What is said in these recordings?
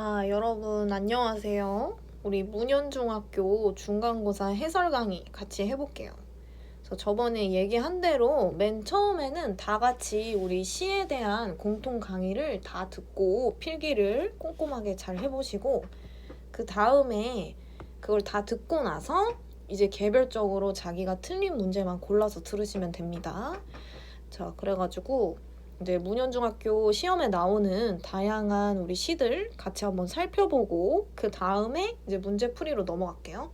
자, 여러분 안녕하세요. 우리 문현중학교 중간고사 해설 강의 같이 해볼게요. 그래서 저번에 얘기한 대로 맨 처음에는 다 같이 우리 시에 대한 공통 강의를 다 듣고 필기를 꼼꼼하게 잘 해보시고 그 다음에 그걸 다 듣고 나서 이제 개별적으로 자기가 틀린 문제만 골라서 들으시면 됩니다. 자, 그래가지고 이제 문현중학교 시험에 나오는 다양한 우리 시들 같이 한번 살펴보고 그 다음에 이제 문제풀이로 넘어갈게요.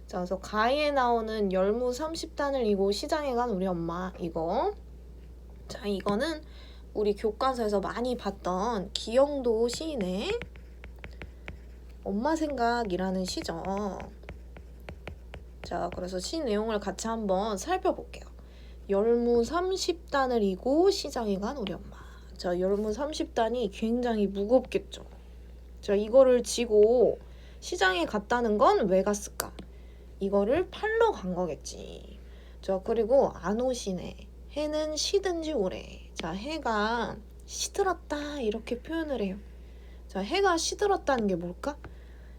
자, 그래서 가희에 나오는 열무 30단을 이고 시장에 간 우리 엄마 이거. 자, 이거는 우리 교과서에서 많이 봤던 기영도 시인의 엄마 생각이라는 시죠. 자, 그래서 시 내용을 같이 한번 살펴볼게요. 열무 30단을 이고 시장에 간 우리 엄마. 자, 열무 30단이 굉장히 무겁겠죠. 자, 이거를 지고 시장에 갔다는 건 왜 갔을까? 이거를 팔러 간 거겠지. 자, 그리고 안 오시네. 해는 시든지 오래. 자, 해가 시들었다 이렇게 표현을 해요. 자, 해가 시들었다는 게 뭘까?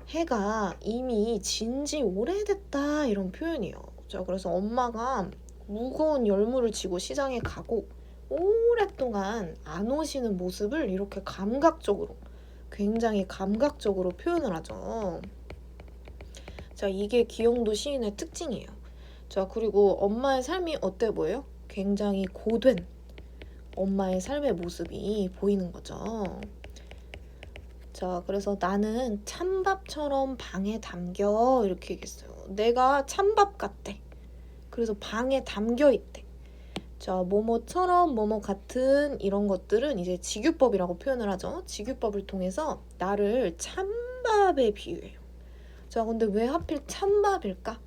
해가 이미 진지 오래됐다 이런 표현이에요. 자, 그래서 엄마가 무거운 열무를 지고 시장에 가고 오랫동안 안 오시는 모습을 이렇게 감각적으로, 굉장히 감각적으로 표현을 하죠. 자, 이게 기영도 시인의 특징이에요. 자, 그리고 엄마의 삶이 어때 보여요? 굉장히 고된 엄마의 삶의 모습이 보이는 거죠. 자, 그래서 나는 찬밥처럼 방에 담겨 이렇게 얘기했어요. 내가 찬밥 같대. 그래서 방에 담겨 있대. 자, 뭐뭐처럼 뭐뭐 같은 이런 것들은 이제 직유법이라고 표현을 하죠. 직유법을 통해서 나를 찬밥에 비유해요. 자, 근데 왜 하필 찬밥일까?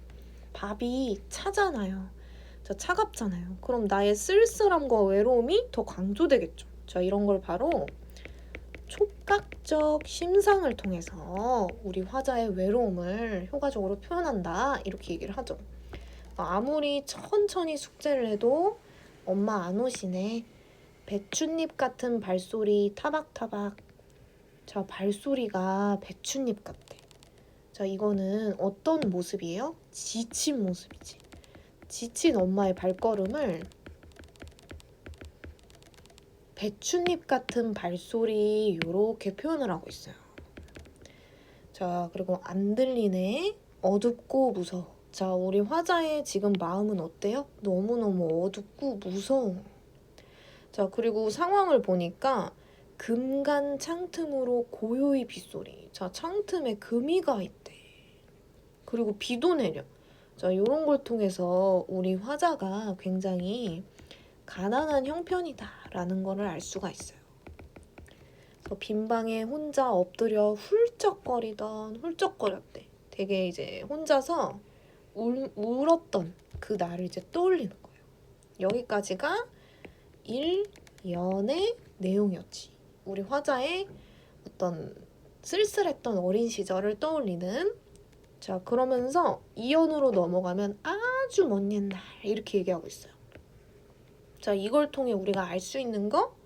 밥이 차잖아요. 자, 차갑잖아요. 그럼 나의 쓸쓸함과 외로움이 더 강조되겠죠. 자, 이런 걸 바로 촉각적 심상을 통해서 우리 화자의 외로움을 효과적으로 표현한다. 이렇게 얘기를 하죠. 아무리 천천히 숙제를 해도 엄마 안 오시네. 배춧잎 같은 발소리 타박타박. 자, 발소리가 배춧잎 같대. 자, 이거는 어떤 모습이에요? 지친 모습이지. 지친 엄마의 발걸음을 배춧잎 같은 발소리 이렇게 표현을 하고 있어요. 자, 그리고 안 들리네. 어둡고 무서워. 자, 우리 화자의 지금 마음은 어때요? 너무너무 어둡고 무서워. 자, 그리고 상황을 보니까 금간 창틈으로 고요히 빗소리. 자, 창틈에 금이가 있대. 그리고 비도 내려. 자, 이런 걸 통해서 우리 화자가 굉장히 가난한 형편이다라는 거를 알 수가 있어요. 그래서 빈방에 혼자 엎드려 훌쩍거렸대. 되게 이제 혼자서 울었던 그 날을 이제 떠올리는 거예요. 여기까지가 1연의 내용이었지. 우리 화자의 어떤 쓸쓸했던 어린 시절을 떠올리는. 자, 그러면서 2연으로 넘어가면 아주 먼 옛날 이렇게 얘기하고 있어요. 자, 이걸 통해 우리가 알 수 있는 거,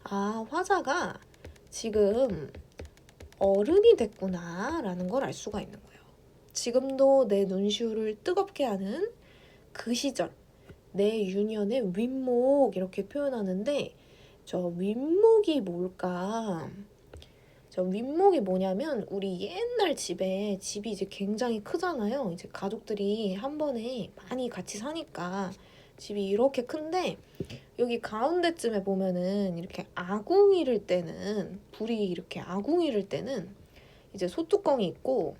아, 화자가 지금 어른이 됐구나 라는 걸 알 수가 있는 거예요. 지금도 내 눈시울을 뜨겁게 하는 그 시절, 내 유년의 윗목 이렇게 표현하는데, 저 윗목이 뭘까? 저 윗목이 뭐냐면 우리 옛날 집이 이제 굉장히 크잖아요. 이제 가족들이 한 번에 많이 같이 사니까 집이 이렇게 큰데, 여기 가운데쯤에 보면은 이렇게 아궁이를 때는, 불이 이렇게 아궁이를 때는 이제 소뚜껑이 있고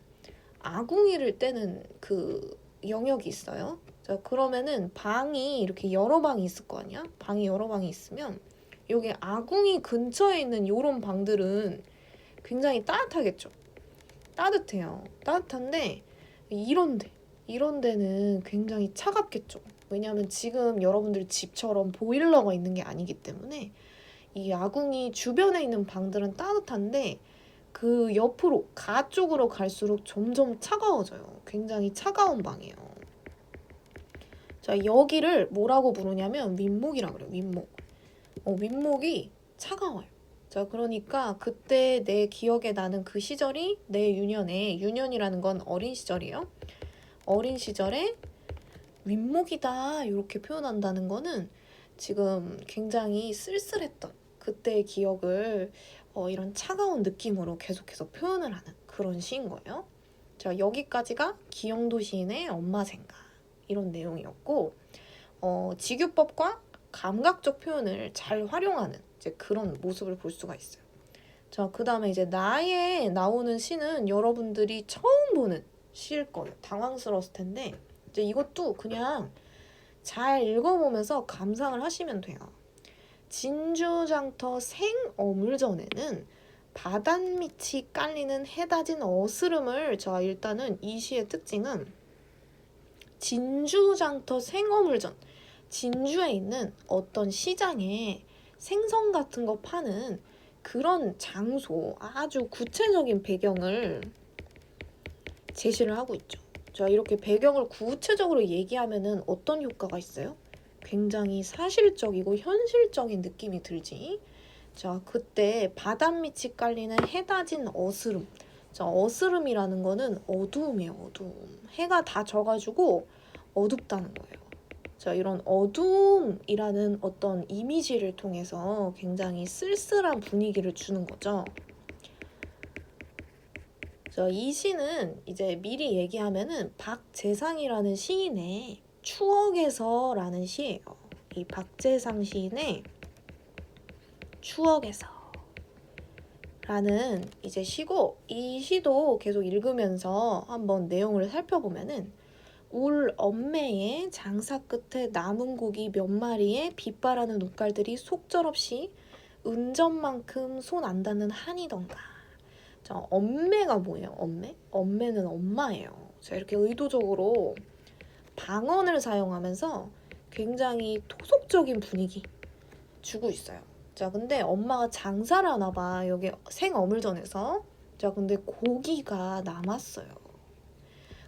아궁이를 때는 그 영역이 있어요. 자, 그러면은 방이 이렇게 여러 방이 있을 거 아니야? 방이 여러 방이 있으면 여기 아궁이 근처에 있는 요런 방들은 굉장히 따뜻하겠죠. 따뜻해요. 따뜻한데 이런 데는 굉장히 차갑겠죠. 왜냐하면 지금 여러분들 집처럼 보일러가 있는 게 아니기 때문에 이 아궁이 주변에 있는 방들은 따뜻한데 그 옆으로 가 쪽으로 갈수록 점점 차가워져요. 굉장히 차가운 방이에요. 자, 여기를 뭐라고 부르냐면 윗목이라고 그래요. 윗목. 윗목이 차가워요. 자, 그러니까 그때 내 기억에 나는 그 시절이 내 유년에, 유년이라는 건 어린 시절이에요. 어린 시절에 윗목이다 이렇게 표현한다는 거는 지금 굉장히 쓸쓸했던 그때의 기억을 이런 차가운 느낌으로 계속해서 표현을 하는 그런 시인 거예요. 자, 여기까지가 기영도 시인의 엄마 생각 이런 내용이었고 직유법과 감각적 표현을 잘 활용하는 이제 그런 모습을 볼 수가 있어요. 자, 그 다음에 이제 나에 나오는 시는 여러분들이 처음 보는 시일 거예요. 당황스러웠을 텐데 이제 이것도 그냥 잘 읽어보면서 감상을 하시면 돼요. 진주장터 생어물전에는 바닷밑이 깔리는 해다진 어스름을 자 일단은 이 시의 특징은 진주장터 생어물전 진주에 있는 어떤 시장에 생선 같은 거 파는 그런 장소 아주 구체적인 배경을 제시를 하고 있죠. 자, 이렇게 배경을 구체적으로 얘기하면은 어떤 효과가 있어요? 굉장히 사실적이고 현실적인 느낌이 들지. 자, 그때 바닷밑이 깔리는 해다진 어스름. 자, 어스름이라는 거는 어두움이에요, 어두움. 해가 다 져가지고 어둡다는 거예요. 자, 이런 어두움이라는 어떤 이미지를 통해서 굉장히 쓸쓸한 분위기를 주는 거죠. 자, 이 시는 이제 미리 얘기하면은 박재상이라는 시인의 추억에서라는 시예요. 이 박재상 시인의 추억에서 라는 이제 시고 이 시도 계속 읽으면서 한번 내용을 살펴보면은 울 엄매의 장사 끝에 남은 고기 몇 마리에 빗바라는 눈깔들이 속절없이 은전만큼 손 안 닿는 한이던가. 자, 엄매가 뭐예요? 엄매? 엄매는 엄마예요. 자, 이렇게 의도적으로 방언을 사용하면서 굉장히 토속적인 분위기 주고 있어요. 자, 근데 엄마가 장사를 하나 봐. 여기 생어물전에서. 자, 근데 고기가 남았어요.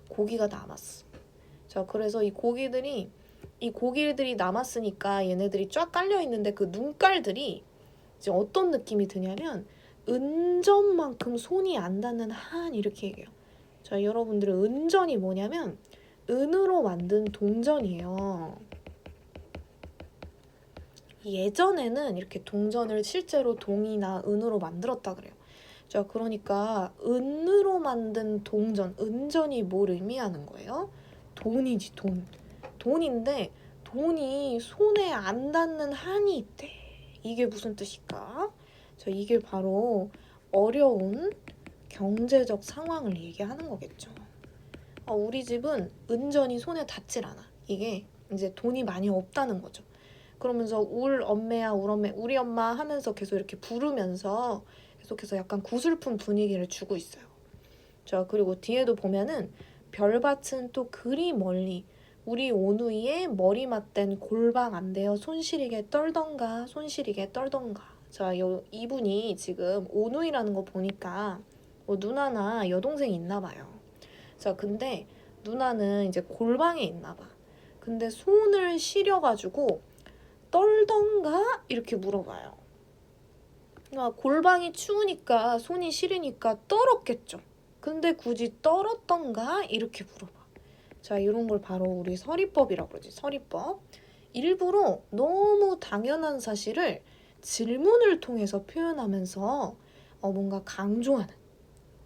고기가 남았어. 자, 그래서 이 고기들이 남았으니까 얘네들이 쫙 깔려 있는데 그 눈깔들이 이제 어떤 느낌이 드냐면 은전만큼 손이 안 닿는 한 이렇게 얘기해요. 자, 여러분들은 은전이 뭐냐면 은으로 만든 동전이에요. 예전에는 이렇게 동전을 실제로 동이나 은으로 만들었다 그래요. 자, 그러니까 은으로 만든 동전, 은전이 뭘 의미하는 거예요? 돈이지, 돈. 돈인데 돈이 손에 안 닿는 한이 있대. 이게 무슨 뜻일까? 자, 이게 바로 어려운 경제적 상황을 얘기하는 거겠죠. 우리 집은 은전이 손에 닿질 않아. 이게 이제 돈이 많이 없다는 거죠. 그러면서 울 엄매야 울 엄매 우리 엄마 하면서 계속 이렇게 부르면서 계속해서 약간 구슬픈 분위기를 주고 있어요. 자, 그리고 뒤에도 보면은 별밭은 또 그리 멀리 우리 오누이의 머리 맞댄 골방 안 되어 손시리게 떨던가 손시리게 떨던가. 자, 이분이 지금 오누이라는 거 보니까 누나나 여동생이 있나 봐요. 자, 근데 누나는 이제 골방에 있나 봐. 근데 손을 시려가지고 떨던가? 이렇게 물어봐요. 골방이 추우니까 손이 시리니까 떨었겠죠. 근데 굳이 떨었던가? 이렇게 물어봐. 자, 이런 걸 바로 우리 서리법이라고 그러지. 서리법. 일부러 너무 당연한 사실을 질문을 통해서 표현하면서 뭔가 강조하는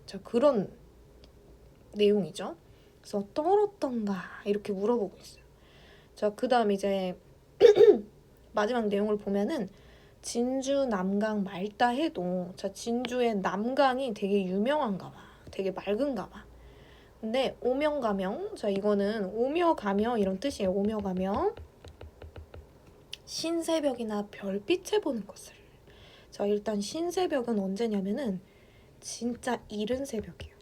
자, 그런 내용이죠. 그래서 떨었던가? 이렇게 물어보고 있어요. 자, 그 다음 이제 마지막 내용을 보면은 진주 남강 맑다 해도 자, 진주의 남강이 되게 유명한가 봐. 되게 맑은가 봐. 근데 오명가명 자, 이거는 오며가며 이런 뜻이에요. 오며가며 신새벽이나 별빛에 보는 것을. 자, 일단 신새벽은 언제냐면은 진짜 이른 새벽이에요.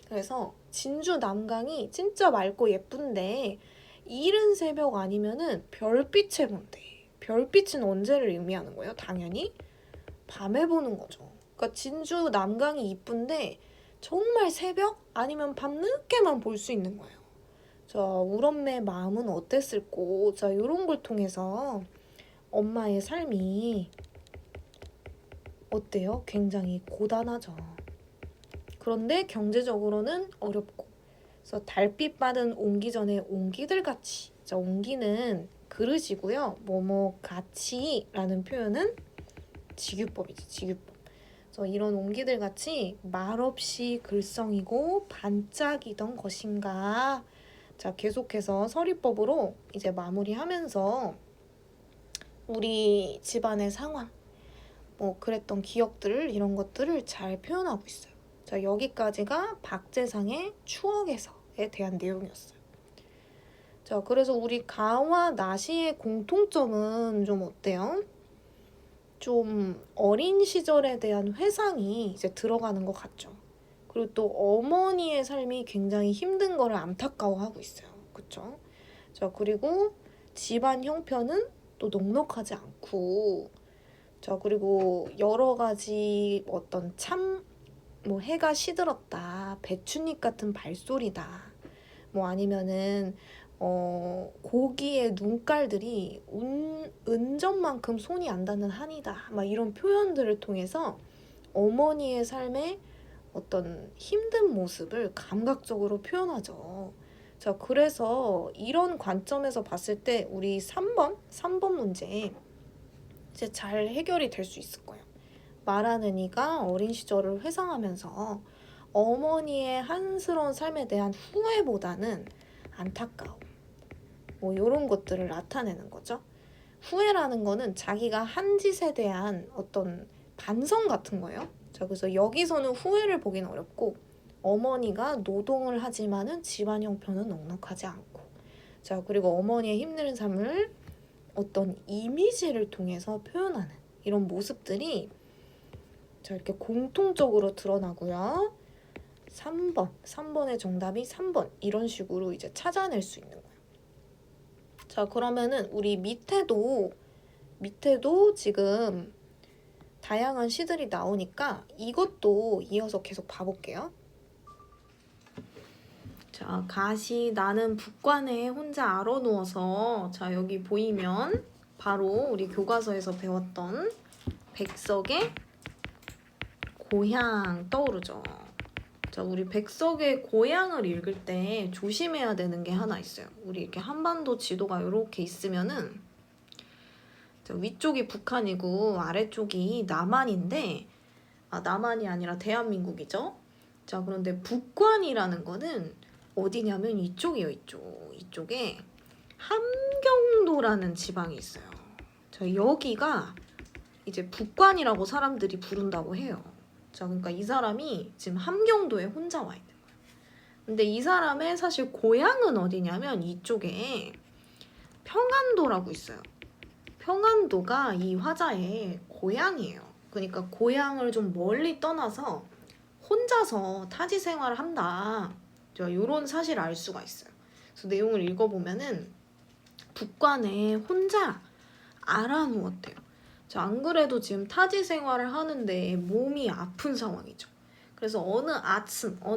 그래서 진주 남강이 진짜 맑고 예쁜데 이른 새벽 아니면은 별빛에 본대. 별빛은 언제를 의미하는 거예요? 당연히 밤에 보는 거죠. 그러니까 진주 남강이 이쁜데 정말 새벽 아니면 밤 늦게만 볼 수 있는 거예요. 자, 울엄매의 마음은 어땠을꼬? 자, 이런 걸 통해서 엄마의 삶이 어때요? 굉장히 고단하죠. 그런데 경제적으로는 어렵고. 그래서 달빛 받은 옹기 전에 옹기들 같이. 자, 옹기는 그릇이고요. 뭐뭐 같이라는 표현은 직유법이지, 직유법. 그래서 이런 옹기들 같이 말없이 글썽이고 반짝이던 것인가. 자, 계속해서 서리법으로 이제 마무리하면서 우리 집안의 상황, 뭐 그랬던 기억들을 이런 것들을 잘 표현하고 있어요. 자, 여기까지가 박재상의 추억에서에 대한 내용이었어요. 자, 그래서 우리 가와 나시의 공통점은 좀 어때요? 좀 어린 시절에 대한 회상이 이제 들어가는 것 같죠. 그리고 또 어머니의 삶이 굉장히 힘든 거를 안타까워하고 있어요. 그쵸? 자, 그리고 집안 형편은 또 넉넉하지 않고, 자, 그리고 여러 가지 어떤 뭐 해가 시들었다, 배춧잎 같은 발소리다, 뭐 아니면은 고기의 눈깔들이 은전만큼 손이 안 닿는 한이다, 막 이런 표현들을 통해서 어머니의 삶의 어떤 힘든 모습을 감각적으로 표현하죠. 자, 그래서 이런 관점에서 봤을 때 우리 3번 문제 이제 잘 해결이 될 수 있을 거예요. 말하는 이가 어린 시절을 회상하면서 어머니의 한스러운 삶에 대한 후회보다는 안타까움, 뭐 이런 것들을 나타내는 거죠. 후회라는 거는 자기가 한 짓에 대한 어떤 반성 같은 거예요. 자, 그래서 여기서는 후회를 보기는 어렵고 어머니가 노동을 하지만은 집안 형편은 넉넉하지 않고, 자, 그리고 어머니의 힘든 삶을 어떤 이미지를 통해서 표현하는 이런 모습들이 자, 이렇게 공통적으로 드러나고요. 3번의 정답이 3번. 이런 식으로 이제 찾아낼 수 있는 거예요. 자, 그러면은 우리 밑에도 지금 다양한 시들이 나오니까 이것도 이어서 계속 봐볼게요. 자, 가시 나는 북관에 혼자 알아 누워서, 자, 여기 보이면 바로 우리 교과서에서 배웠던 백석의 고향 떠오르죠. 자, 우리 백석의 고향을 읽을 때 조심해야 되는 게 하나 있어요. 우리 이렇게 한반도 지도가 이렇게 있으면은 자, 위쪽이 북한이고 아래쪽이 남한인데, 남한이 아니라 대한민국이죠. 자, 그런데 북관이라는 거는 어디냐면 이쪽이에요. 이쪽에 함경도라는 지방이 있어요. 자, 여기가 이제 북관이라고 사람들이 부른다고 해요. 자, 그러니까 이 사람이 지금 함경도에 혼자 와 있는 거예요. 근데 이 사람의 사실 고향은 어디냐면 이쪽에 평안도라고 있어요. 평안도가 이 화자의 고향이에요. 그러니까 고향을 좀 멀리 떠나서 혼자서 타지 생활을 한다. 이런 사실을 알 수가 있어요. 그래서 내용을 읽어보면은 북관에 혼자 알아 누웠대요. 자, 안 그래도 지금 타지 생활을 하는데 몸이 아픈 상황이죠. 그래서 어느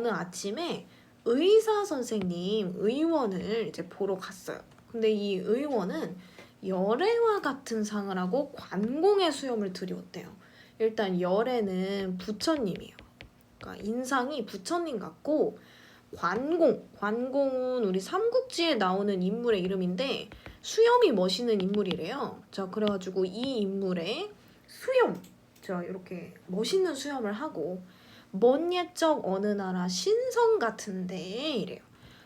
아침에 의사 선생님, 의원을 이제 보러 갔어요. 근데 이 의원은 열애와 같은 상을 하고 관공의 수염을 들이웠대요. 일단 열애는 부처님이에요. 그러니까 인상이 부처님 같고, 관공은 우리 삼국지에 나오는 인물의 이름인데 수염이 멋있는 인물이래요. 자, 그래가지고 이 인물의 수염, 자, 이렇게 멋있는 수염을 하고 먼 옛적 어느 나라 신선 같은데 이래요.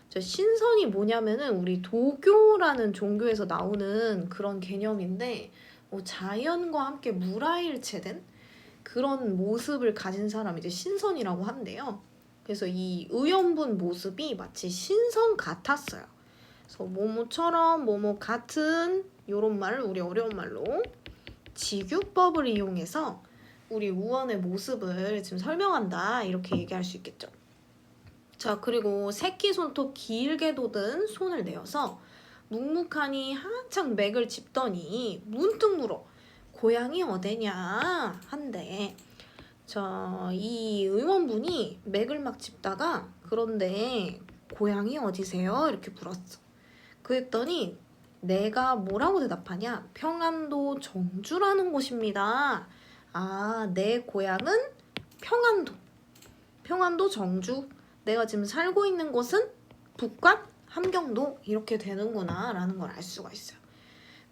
자, 신선이 뭐냐면은 우리 도교라는 종교에서 나오는 그런 개념인데, 자연과 함께 물화일체된 그런 모습을 가진 사람이 이제 신선이라고 한대요. 그래서 이 의원분 모습이 마치 신선 같았어요. 그래서 뭐뭐처럼 뭐뭐 같은 요런 말을 우리 어려운 말로 직유법을 이용해서 우리 우원의 모습을 지금 설명한다, 이렇게 얘기할 수 있겠죠. 자, 그리고 새끼 손톱 길게 돋은 손을 내어서 묵묵하니 한창 맥을 짚더니 문득 물어 고향이 어디냐 한대. 자, 이 의원분이 맥을 막 짚다가 그런데 고향이 어디세요? 이렇게 물었어. 그랬더니 내가 뭐라고 대답하냐? 평안도 정주라는 곳입니다. 아, 내 고향은 평안도. 평안도 정주. 내가 지금 살고 있는 곳은 북관 함경도. 이렇게 되는구나 라는 걸 알 수가 있어요.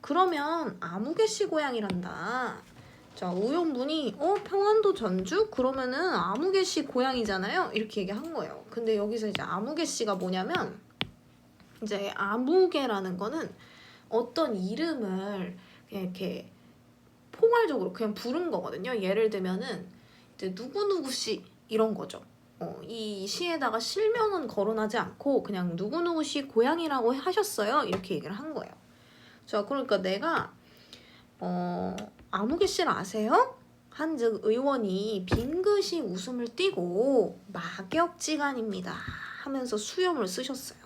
그러면 아무개씨 고향이란다. 자, 의원분이 평안도 전주? 그러면은 아무개씨 고향이잖아요. 이렇게 얘기한 거예요. 근데 여기서 이제 아무개씨가 뭐냐면 이제 아무개라는 거는 어떤 이름을 그냥 이렇게 포괄적으로 그냥 부른 거거든요. 예를 들면은 이제 누구누구씨 이런 거죠. 이 시에다가 실명은 거론하지 않고 그냥 누구누구씨 고향이라고 하셨어요. 이렇게 얘기를 한 거예요. 자, 그러니까 내가 아무개씨를 아세요? 한즉 의원이 빙긋이 웃음을 띠고 막역지간입니다 하면서 수염을 쓰셨어요.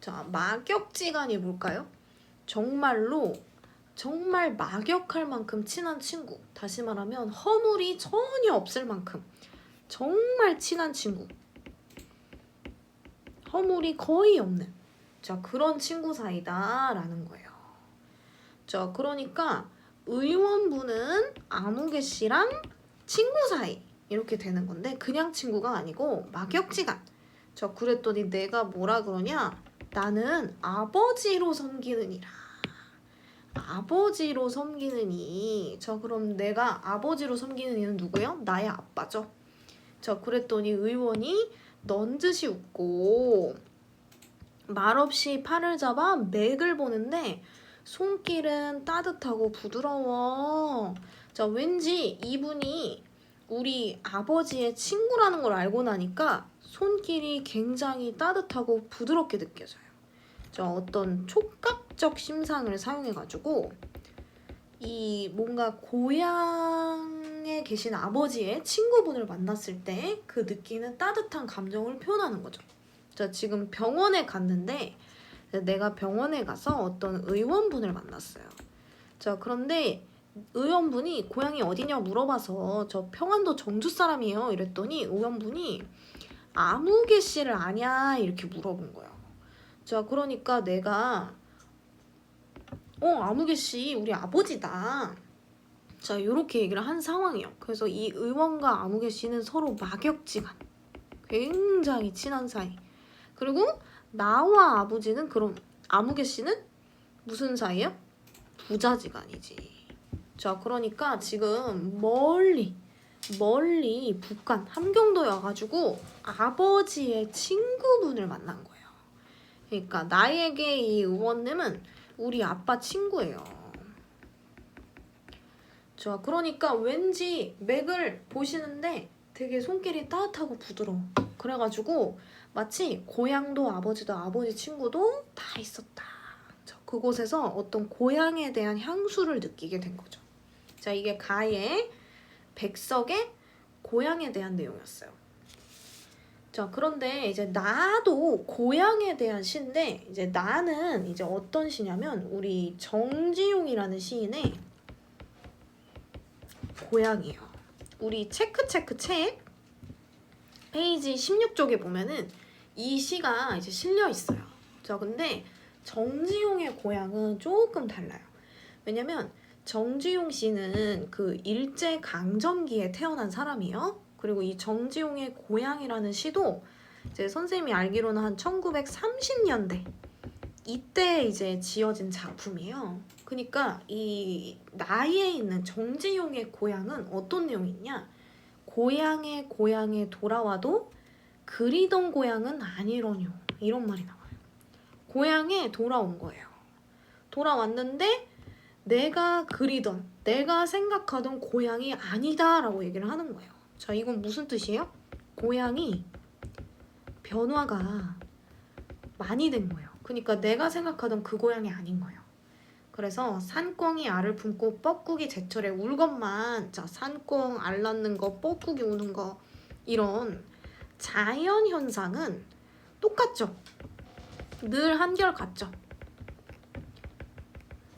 자, 막역지간이 뭘까요? 정말로 정말 막역할 만큼 친한 친구. 다시 말하면 허물이 전혀 없을 만큼 정말 친한 친구. 허물이 거의 없는. 자, 그런 친구 사이다라는 거예요. 자, 그러니까 의원분은 아무개씨랑 친구 사이 이렇게 되는 건데 그냥 친구가 아니고 막역지간. 자, 그랬더니 내가 뭐라 그러냐? 나는 아버지로 섬기느니라. 아버지로 섬기느니. 자, 그럼 내가 아버지로 섬기는 이는 누구예요? 나의 아빠죠. 자, 그랬더니 의원이 넌지시 웃고 말없이 팔을 잡아 맥을 보는데 손길은 따뜻하고 부드러워. 자, 왠지 이분이 우리 아버지의 친구라는 걸 알고 나니까 손길이 굉장히 따뜻하고 부드럽게 느껴져요. 자, 어떤 촉각적 심상을 사용해가지고 이 뭔가 고향에 계신 아버지의 친구분을 만났을 때 그 느끼는 따뜻한 감정을 표현하는 거죠. 자, 지금 병원에 갔는데 내가 병원에 가서 어떤 의원분을 만났어요. 자, 그런데 의원분이 고향이 어디냐 물어봐서 저 평안도 정주 사람이에요 이랬더니 의원분이 아무개씨를 아냐 이렇게 물어본 거예요. 자, 그러니까 내가 아무개씨 우리 아버지다. 자, 요렇게 얘기를 한 상황이에요. 그래서 이 의원과 아무개씨는 서로 막역지간. 굉장히 친한 사이. 그리고 나와 아버지는 그럼 아무개씨는 무슨 사이예요? 부자지간이지. 자, 그러니까 지금 멀리 북한 함경도에 와가지고 아버지의 친구분을 만난 거예요. 그러니까 나에게 이 의원님은 우리 아빠 친구예요. 자, 그러니까 왠지 맥을 보시는데 되게 손길이 따뜻하고 부드러워. 그래가지고 마치 고향도 아버지도 아버지 친구도 다 있었다. 자, 그곳에서 어떤 고향에 대한 향수를 느끼게 된 거죠. 자, 이게 가의 백석의 고향에 대한 내용이었어요. 자, 그런데 이제 나도 고향에 대한 시인데 이제 나는 이제 어떤 시냐면 우리 정지용이라는 시인의 고향이에요. 우리 체크 책 페이지 16쪽에 보면은 이 시가 이제 실려 있어요. 자, 근데 정지용의 고향은 조금 달라요. 왜냐면 정지용 씨는 그 일제강점기에 태어난 사람이에요. 그리고 이 정지용의 고향이라는 시도 이제 선생님이 알기로는 한 1930년대 이때 이제 지어진 작품이에요. 그러니까 이 나에 있는 정지용의 고향은 어떤 내용이 있냐? 고향에 돌아와도 그리던 고향은 아니로뇨. 이런 말이 나와요. 고향에 돌아온 거예요. 돌아왔는데 내가 그리던, 내가 생각하던 고향이 아니다라고 얘기를 하는 거예요. 자, 이건 무슨 뜻이에요? 고향이 변화가 많이 된 거예요. 그러니까 내가 생각하던 그 고향이 아닌 거예요. 그래서 산꿩이 알을 품고 뻐꾸기 제철에 울것만. 자, 산꿩 알 낳는 거, 뻐꾸기 우는 거 이런 자연 현상은 똑같죠. 늘 한결같죠.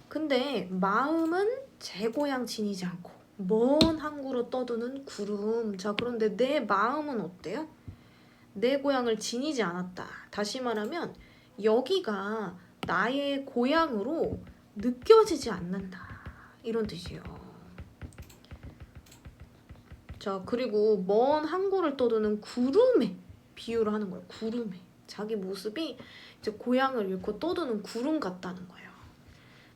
근데 마음은 제 고향 지니지 않고 먼 항구로 떠도는 구름. 자, 그런데 내 마음은 어때요? 내 고향을 지니지 않았다. 다시 말하면 여기가 나의 고향으로 느껴지지 않는다. 이런 뜻이에요. 자, 그리고 먼 항구를 떠도는 구름에 비유를 하는 거예요. 구름에. 자기 모습이 이제 고향을 잃고 떠도는 구름 같다는 거예요.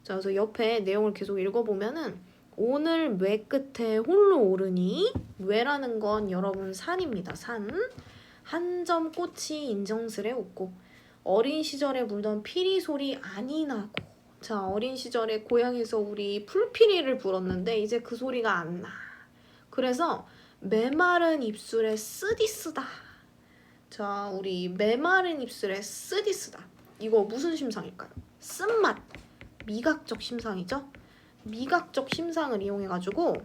자, 그래서 옆에 내용을 계속 읽어보면은 오늘 매 끝에 홀로 오르니 왜라는 건 여러분 산입니다. 산. 한 점 꽃이 인정스레 웃고 어린 시절에 물던 피리 소리 아니 나고. 자, 어린 시절에 고향에서 우리 풀피리를 불었는데 이제 그 소리가 안 나. 그래서 메마른 입술에 쓰디 쓰다. 자, 우리 메마른 입술에 쓰디 쓰다. 이거 무슨 심상일까요? 쓴맛. 미각적 심상이죠? 미각적 심상을 이용해가지고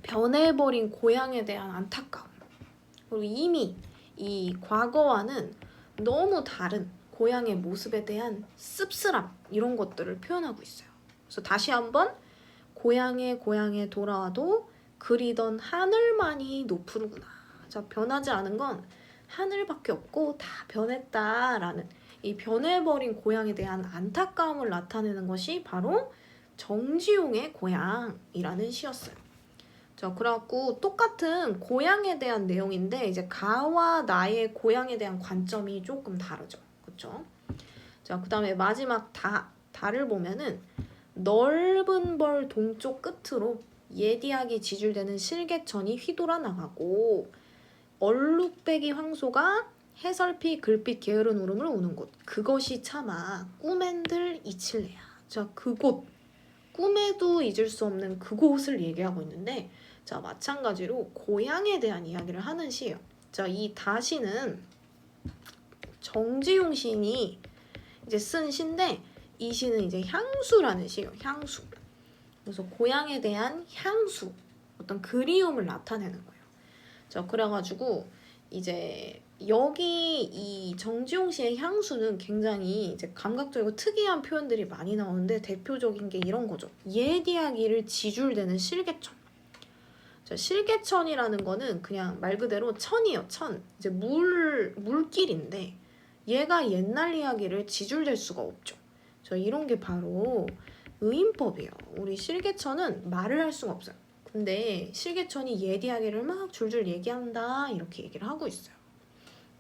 변해버린 고향에 대한 안타까움. 그리고 이미 이 과거와는 너무 다른 고향의 모습에 대한 씁쓸함 이런 것들을 표현하고 있어요. 그래서 다시 한번 고향에 돌아와도 그리던 하늘만이 노푸르구나. 자, 변하지 않은 건 하늘밖에 없고 다 변했다라는 이 변해버린 고향에 대한 안타까움을 나타내는 것이 바로 정지용의 고향이라는 시였어요. 자, 그래갖고 똑같은 고향에 대한 내용인데 이제 가와 나의 고향에 대한 관점이 조금 다르죠. 그쵸? 자, 그 다음에 마지막 다를 보면은 넓은 벌 동쪽 끝으로 예디하게 지줄되는 실개천이 휘돌아 나가고 얼룩배기 황소가 해설피 글빛 게으른 울음을 우는 곳 그것이 차마 꿈엔들 이칠래야. 자, 그곳 꿈에도 잊을 수 없는 그곳을 얘기하고 있는데 자, 마찬가지로 고향에 대한 이야기를 하는 시예요. 자, 이 다시는 정지용 시인이 이제 쓴 시인데 이 시는 이제 향수라는 시예요. 향수. 그래서 고향에 대한 향수, 어떤 그리움을 나타내는 거예요. 자, 그래가지고 이제 여기 이 정지용 씨의 향수는 굉장히 이제 감각적이고 특이한 표현들이 많이 나오는데 대표적인 게 이런 거죠. 옛 이야기를 지줄대는 실개천. 자, 실개천이라는 거는 그냥 말 그대로 천이에요. 천. 이제 물길인데 얘가 옛날 이야기를 지줄댈 수가 없죠. 자, 이런 게 바로 의인법이에요. 우리 실개천은 말을 할 수가 없어요. 근데 실개천이 옛 이야기를 막 줄줄 얘기한다 이렇게 얘기를 하고 있어요.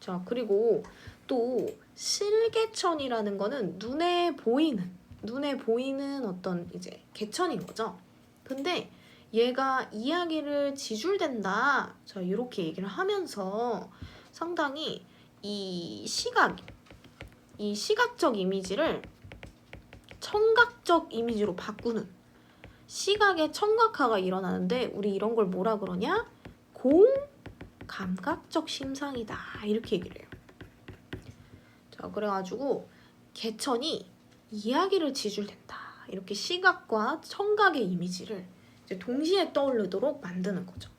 자, 그리고 또 실개천이라는 거는 눈에 보이는 어떤 이제 개천인 거죠. 근데 얘가 이야기를 지줄댄다. 자, 이렇게 얘기를 하면서 상당히 이 시각적 이미지를 청각적 이미지로 바꾸는 시각의 청각화가 일어나는데 우리 이런 걸 뭐라 그러냐? 공감각적 심상이다 이렇게 얘기를 해요. 자, 그래가지고 개천이 이야기를 지줄댄다 이렇게 시각과 청각의 이미지를 이제 동시에 떠오르도록 만드는 거죠.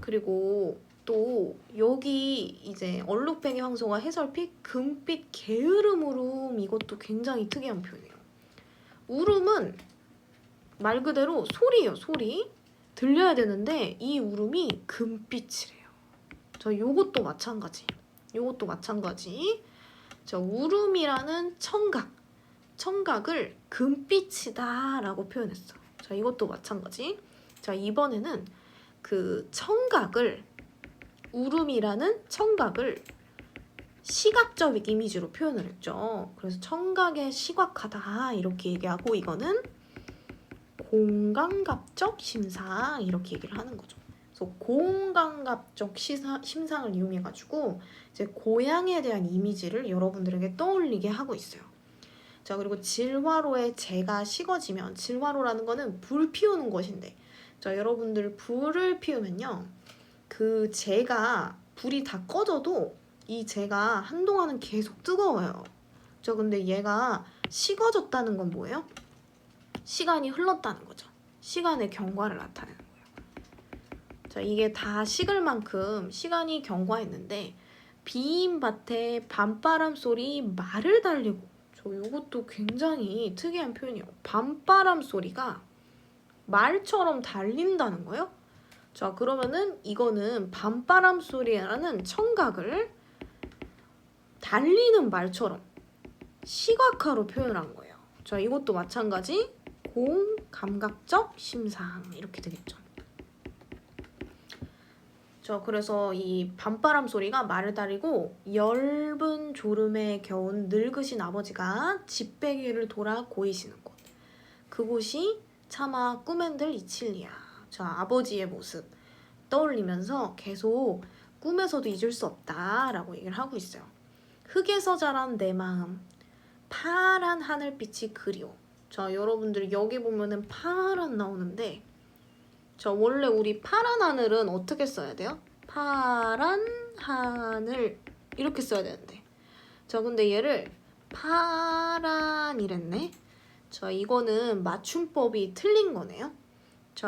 그리고 또 여기 이제 얼룩배기 황소가 해설피 금빛 게으름 울음 이것도 굉장히 특이한 표현이에요. 울음은 말 그대로 소리예요. 소리. 들려야 되는데 이 울음이 금빛이래요. 자, 요것도 마찬가지. 자, 울음이라는 청각을 금빛이다 라고 표현했어. 자, 이것도 마찬가지. 자, 이번에는 그 울음이라는 청각을 시각적 이미지로 표현을 했죠. 그래서 청각의 시각화다 이렇게 얘기하고 이거는 공감각적 심상 이렇게 얘기를 하는 거죠. 그래서 공감각적 심상을 이용해가지고 이제 고향에 대한 이미지를 여러분들에게 떠올리게 하고 있어요. 자, 그리고 질화로에 재가 식어지면 질화로라는 거는 불 피우는 것인데 자, 여러분들 불을 피우면요 그 재가 불이 다 꺼져도 이 재가 한동안은 계속 뜨거워요. 자, 근데 얘가 식어졌다는 건 뭐예요? 시간이 흘렀다는 거죠. 시간의 경과를 나타내는 거예요. 자, 이게 다 식을 만큼 시간이 경과했는데 비인 밭에 밤바람 소리 말을 달리고 저 이것도 굉장히 특이한 표현이에요. 밤바람 소리가 말처럼 달린다는 거예요. 자, 그러면은 이거는 밤바람 소리라는 청각을 달리는 말처럼 시각화로 표현을 한 거예요. 자, 이것도 마찬가지 공감각적 심상 이렇게 되겠죠. 그래서 이 밤바람 소리가 말을 다리고 엷은 졸음에 겨운 늙으신 아버지가 집배기를 돌아 고이시는 곳. 그곳이 차마 꿈엔들 이칠리야. 아버지의 모습 떠올리면서 계속 꿈에서도 잊을 수 없다라고 얘기를 하고 있어요. 흙에서 자란 내 마음, 파란 하늘빛이 그리워. 여러분들 여기 보면은 파란 나오는데 원래 우리 파란 하늘은 어떻게 써야 돼요? 파란 하늘 이렇게 써야 되는데 근데 얘를 파란이랬네. 이거는 맞춤법이 틀린 거네요.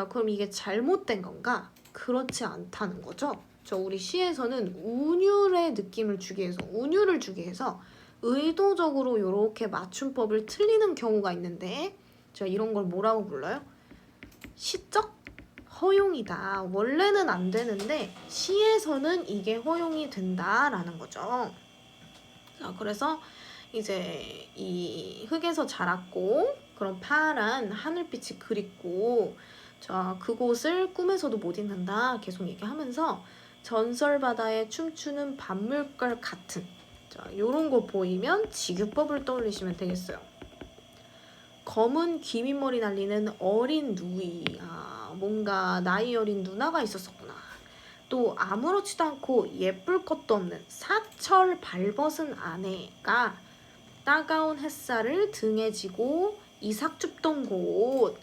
그럼 이게 잘못된 건가? 그렇지 않다는 거죠. 우리 시에서는 운율의 느낌을 주기 위해서, 운율을 주기 위해서 의도적으로 이렇게 맞춤법을 틀리는 경우가 있는데 이런 걸 뭐라고 불러요? 시적 허용이다. 원래는 안 되는데 시에서는 이게 허용이 된다라는 거죠. 그래서 이제 이 흙에서 자랐고 그런 파란 하늘빛이 그립고 그곳을 꿈에서도 못 잊는다 계속 얘기하면서 전설바다에 춤추는 밤물결 같은 요런 거 보이면 지규법을 떠올리시면 되겠어요. 검은 귀밑머리 날리는 어린 누이. 뭔가 나이 어린 누나가 있었었구나. 또 아무렇지도 않고 예쁠 것도 없는 사철 발벗은 아내가 따가운 햇살을 등에 지고 이삭 줍던 곳.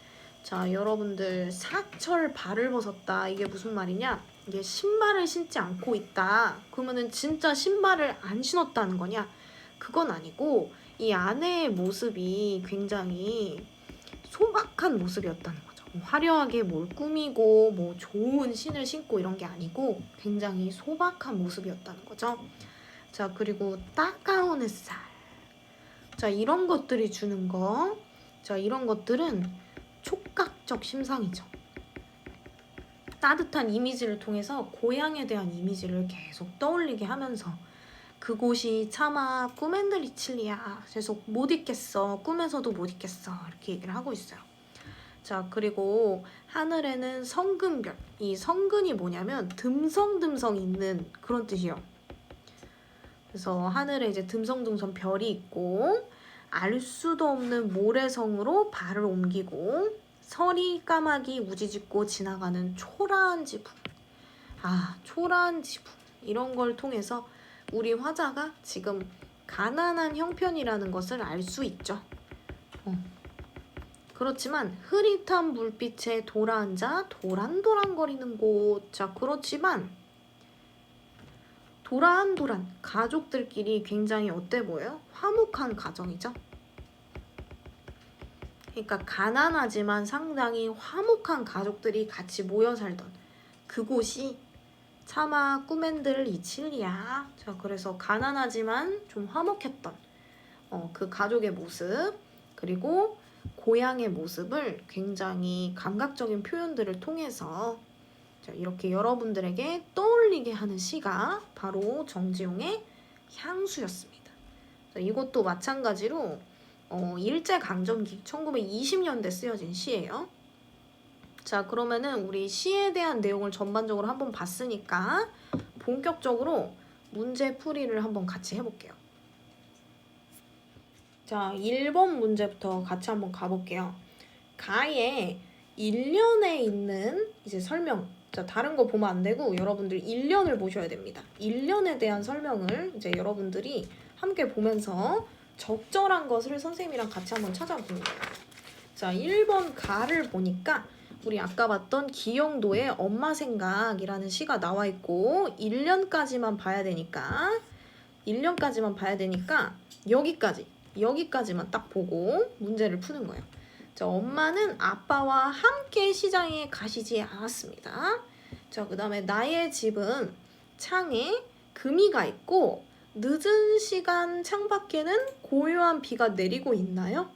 여러분들 사철 발을 벗었다. 이게 무슨 말이냐? 이게 신발을 신지 않고 있다. 그러면은 진짜 신발을 안 신었다는 거냐? 그건 아니고 이 아내의 모습이 굉장히 소박한 모습이었다는 거죠. 화려하게 뭘 꾸미고 뭐 좋은 신을 신고 이런 게 아니고 굉장히 소박한 모습이었다는 거죠. 그리고 따가운 햇살. 이런 것들이 주는 거. 이런 것들은 촉각적 심상이죠. 따뜻한 이미지를 통해서 고향에 대한 이미지를 계속 떠올리게 하면서 그곳이 차마 꿈엔들 이칠리야. 그래서 못 잊겠어. 꿈에서도 못 잊겠어. 이렇게 얘기를 하고 있어요. 그리고 하늘에는 성근별. 이 성근이 뭐냐면 듬성듬성 있는 그런 뜻이에요. 그래서 하늘에 이제 듬성듬성 별이 있고 알 수도 없는 모래성으로 발을 옮기고 서리 까마귀 우지짓고 지나가는 초라한 지붕. 초라한 지붕. 이런 걸 통해서 우리 화자가 지금 가난한 형편이라는 것을 알 수 있죠. 그렇지만 흐릿한 물빛에 돌아앉아 도란도란거리는 곳. 그렇지만 도란도란 가족들끼리 굉장히 어때 보여요? 화목한 가정이죠. 그러니까 가난하지만 상당히 화목한 가족들이 같이 모여 살던 그곳이 차마 꿈엔들 이칠리야. 그래서 가난하지만 좀 화목했던 그 가족의 모습, 그리고 고향의 모습을 굉장히 감각적인 표현들을 통해서 이렇게 여러분들에게 떠올리게 하는 시가 바로 정지용의 향수였습니다. 이것도 마찬가지로 일제강점기 1920년대 쓰여진 시예요. 그러면은 우리 시에 대한 내용을 전반적으로 한번 봤으니까 본격적으로 문제 풀이를 한번 같이 해볼게요. 1번 문제부터 같이 한번 가볼게요. 가에 1년에 있는 이제 설명. 다른 거 보면 안 되고 여러분들 1년을 보셔야 됩니다. 1년에 대한 설명을 이제 여러분들이 함께 보면서 적절한 것을 선생님이랑 같이 한번 찾아보는 거예요. 1번 가를 보니까 우리 아까 봤던 기영도의 엄마 생각이라는 시가 나와 있고 1년까지만 봐야 되니까 여기까지만 딱 보고 문제를 푸는 거예요. 엄마는 아빠와 함께 시장에 가시지 않았습니다. 그 다음에 나의 집은 창에 금이가 있고 늦은 시간 창밖에는 고요한 비가 내리고 있나요?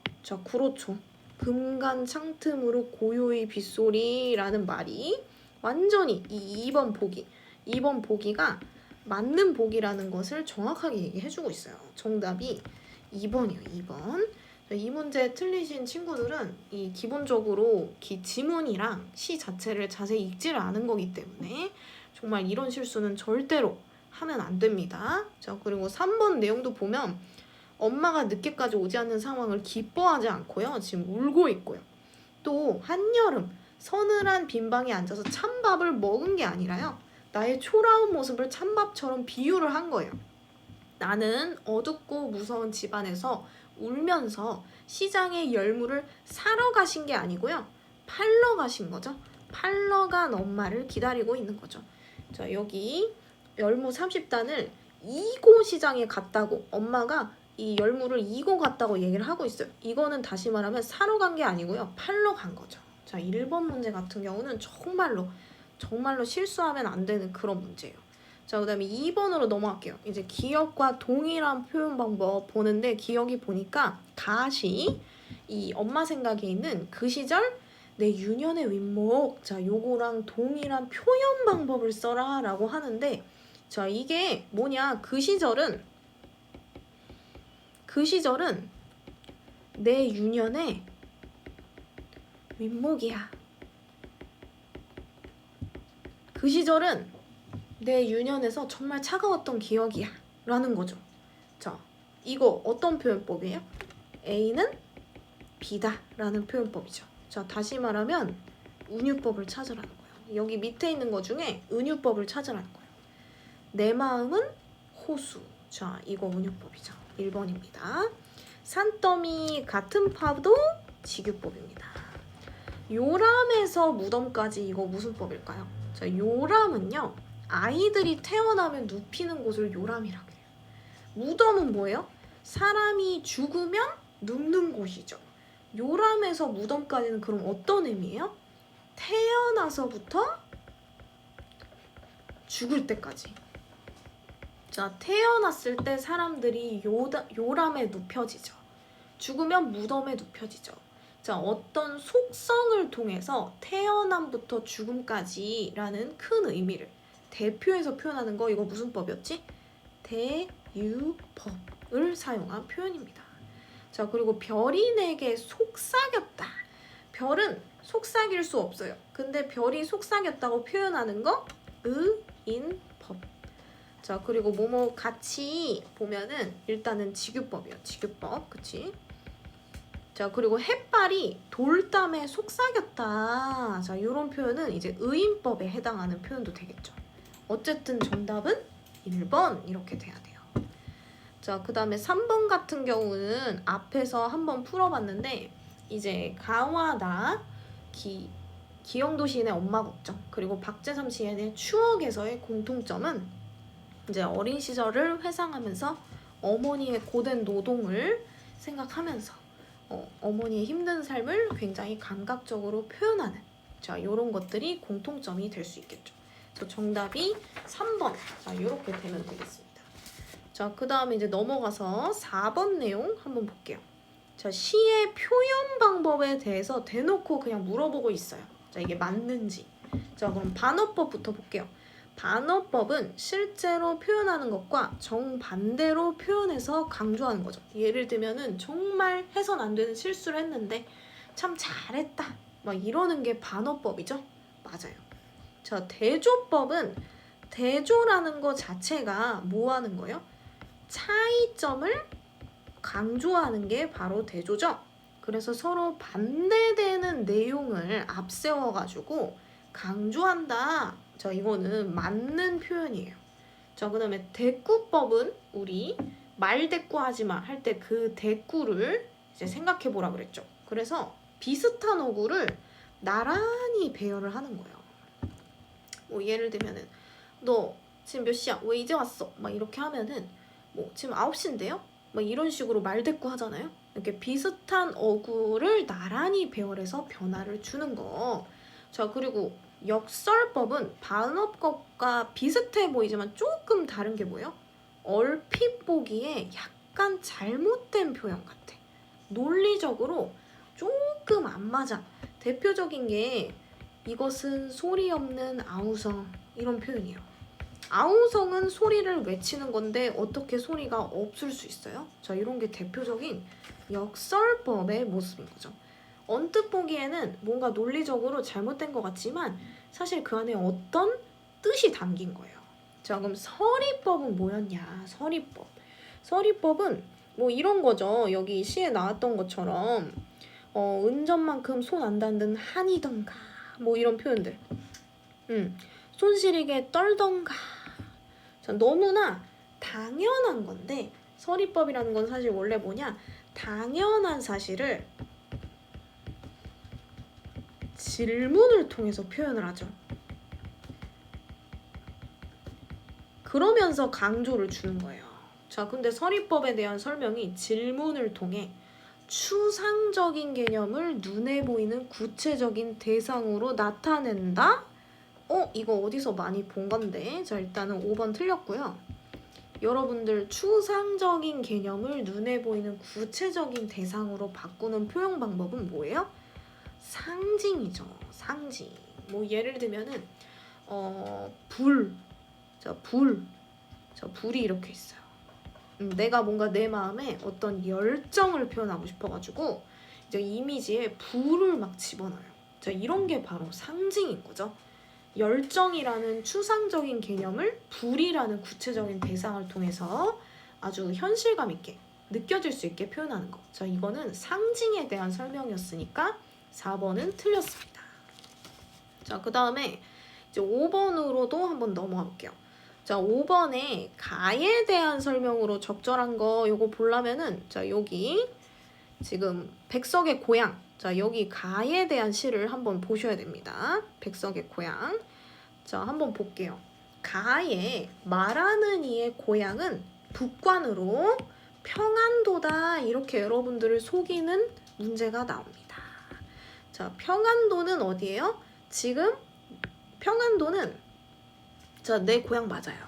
그렇죠. 금간 창틈으로 고요히 빗소리라는 말이 완전히 이 2번 보기가 맞는 보기라는 것을 정확하게 얘기해주고 있어요. 정답이 2번이에요. 2번. 이 문제 틀리신 친구들은 이 기본적으로 지문이랑 시 자체를 자세히 읽지를 않은 거기 때문에 정말 이런 실수는 절대로 하면 안 됩니다. 자, 그리고 3번 내용도 보면 엄마가 늦게까지 오지 않는 상황을 기뻐하지 않고요. 지금 울고 있고요. 또 한여름 서늘한 빈방에 앉아서 찬밥을 먹은 게 아니라요. 나의 초라한 모습을 찬밥처럼 비유를 한 거예요. 나는 어둡고 무서운 집안에서 울면서 시장에 열무를 사러 가신 게 아니고요. 팔러 가신 거죠. 팔러 간 엄마를 기다리고 있는 거죠. 자, 여기 열무 30단을 이고 시장에 갔다고 엄마가 이 열무를 이고 갔다고 얘기를 하고 있어요. 이거는 다시 말하면 사러 간 게 아니고요. 팔러 간 거죠. 자, 1번 문제 같은 경우는 정말로 실수하면 안 되는 그런 문제예요. 자, 그 다음에 2번으로 넘어갈게요. 이제 기억과 동일한 표현 방법 보는데 기억이 보니까 가시 이 엄마 생각에 있는 그 시절 내 유년의 윗목 자 요거랑 동일한 표현 방법을 써라 라고 하는데 자 이게 뭐냐 그 시절은 내 유년의 윗목이야. 그 시절은 내 유년에서 정말 차가웠던 기억이야 라는 거죠. 자 이거 어떤 표현법이에요? A는 B다 라는 표현법이죠. 자 다시 말하면 은유법을 찾으라는 거예요. 여기 밑에 있는 거 중에 은유법을 찾으라는 거예요. 내 마음은 호수. 자 이거 은유법이죠. 1번입니다. 산더미 같은 파도 지규법입니다. 요람에서 무덤까지 이거 무슨 법일까요? 자 요람은요. 아이들이 태어나면 눕히는 곳을 요람이라고 해요. 무덤은 뭐예요? 사람이 죽으면 눕는 곳이죠. 요람에서 무덤까지는 그럼 어떤 의미예요? 태어나서부터 죽을 때까지. 자, 태어났을 때 사람들이 요람에 눕혀지죠. 죽으면 무덤에 눕혀지죠. 자, 어떤 속성을 통해서 태어남부터 죽음까지라는 큰 의미를 대표해서 표현하는 거 이거 무슨 법이었지? 대유법을 사용한 표현입니다. 자 그리고 별이 내게 속삭였다. 별은 속삭일 수 없어요. 근데 별이 속삭였다고 표현하는 거 의인법. 자 그리고 뭐뭐 같이 보면은 일단은 지규법이요. 지규법 그치? 자 그리고 햇발이 돌담에 속삭였다. 자 이런 표현은 이제 의인법에 해당하는 표현도 되겠죠. 어쨌든 정답은 1번 이렇게 돼야 돼요. 자, 그 다음에 3번 같은 경우는 앞에서 한번 풀어봤는데 이제 가와나 기영도 시인의 엄마 걱정 그리고 박재삼 시인의 추억에서의 공통점은 이제 어린 시절을 회상하면서 어머니의 고된 노동을 생각하면서 어머니의 힘든 삶을 굉장히 감각적으로 표현하는 자 이런 것들이 공통점이 될 수 있겠죠. 그래서 정답이 3번 자 이렇게 되면 되겠습니다. 자, 그 다음에 이제 넘어가서 4번 내용 한번 볼게요. 자, 시의 표현 방법에 대해서 대놓고 그냥 물어보고 있어요. 자, 이게 맞는지. 자, 그럼 반어법부터 볼게요. 반어법은 실제로 표현하는 것과 정반대로 표현해서 강조하는 거죠. 예를 들면은 정말 해선 안 되는 실수를 했는데 참 잘했다. 막 이러는 게 반어법이죠. 맞아요. 자, 대조법은 대조라는 거 자체가 뭐 하는 거예요? 차이점을 강조하는 게 바로 대조죠. 그래서 서로 반대되는 내용을 앞세워가지고 강조한다. 자, 이거는 맞는 표현이에요. 자, 그 다음에 대꾸법은 우리 말대꾸 하지마 할 때 그 대꾸를 이제 생각해 보라 그랬죠. 그래서 비슷한 어구를 나란히 배열을 하는 거예요. 뭐 예를 들면은 너 지금 몇 시야? 왜 이제 왔어? 막 이렇게 하면은 뭐 지금 9시인데요? 막 이런 식으로 말대꾸 하잖아요. 이렇게 비슷한 어구를 나란히 배열해서 변화를 주는 거. 자 그리고 역설법은 반어법과 비슷해 보이지만 조금 다른 게 뭐예요? 얼핏 보기에 약간 잘못된 표현 같아. 논리적으로 조금 안 맞아. 대표적인 게 이것은 소리 없는 아우성 이런 표현이에요. 아우성은 소리를 외치는 건데 어떻게 소리가 없을 수 있어요? 자, 이런 게 대표적인 역설법의 모습인 거죠. 언뜻 보기에는 뭔가 논리적으로 잘못된 것 같지만 사실 그 안에 어떤 뜻이 담긴 거예요. 자, 그럼 서리법은 뭐였냐? 서리법은 뭐 이런 거죠. 여기 시에 나왔던 것처럼 은전만큼 손 안 닿는 한이던가 뭐 이런 표현들. 손 시리게 떨던가. 자, 너무나 당연한 건데 서리법이라는 건 사실 원래 뭐냐? 당연한 사실을 질문을 통해서 표현을 하죠. 그러면서 강조를 주는 거예요. 자, 근데 서리법에 대한 설명이 질문을 통해 추상적인 개념을 눈에 보이는 구체적인 대상으로 나타낸다? 이거 어디서 많이 본 건데? 자, 일단은 5번 틀렸고요. 여러분들 추상적인 개념을 눈에 보이는 구체적인 대상으로 바꾸는 표현 방법은 뭐예요? 상징이죠. 상징. 뭐 예를 들면은 불. 자, 불이 이렇게 있어요. 내가 뭔가 내 마음에 어떤 열정을 표현하고 싶어가지고 이제 이미지에 불을 막 집어넣어요. 자, 이런 게 바로 상징인 거죠. 열정이라는 추상적인 개념을 불이라는 구체적인 대상을 통해서 아주 현실감 있게 느껴질 수 있게 표현하는 거. 자, 이거는 상징에 대한 설명이었으니까 4번은 틀렸습니다. 자, 그 다음에 이제 5번으로도 한번 넘어가 볼게요. 자, 5번에 가에 대한 설명으로 적절한 거 요거 보려면은 자, 여기 지금 백석의 고향. 자, 여기 가에 대한 시를 한번 보셔야 됩니다. 백석의 고향. 자, 한번 볼게요. 가에 말하는 이의 고향은 북관으로 평안도다. 이렇게 여러분들을 속이는 문제가 나옵니다. 자, 평안도는 어디예요? 지금 평안도는 자, 내 고향 맞아요.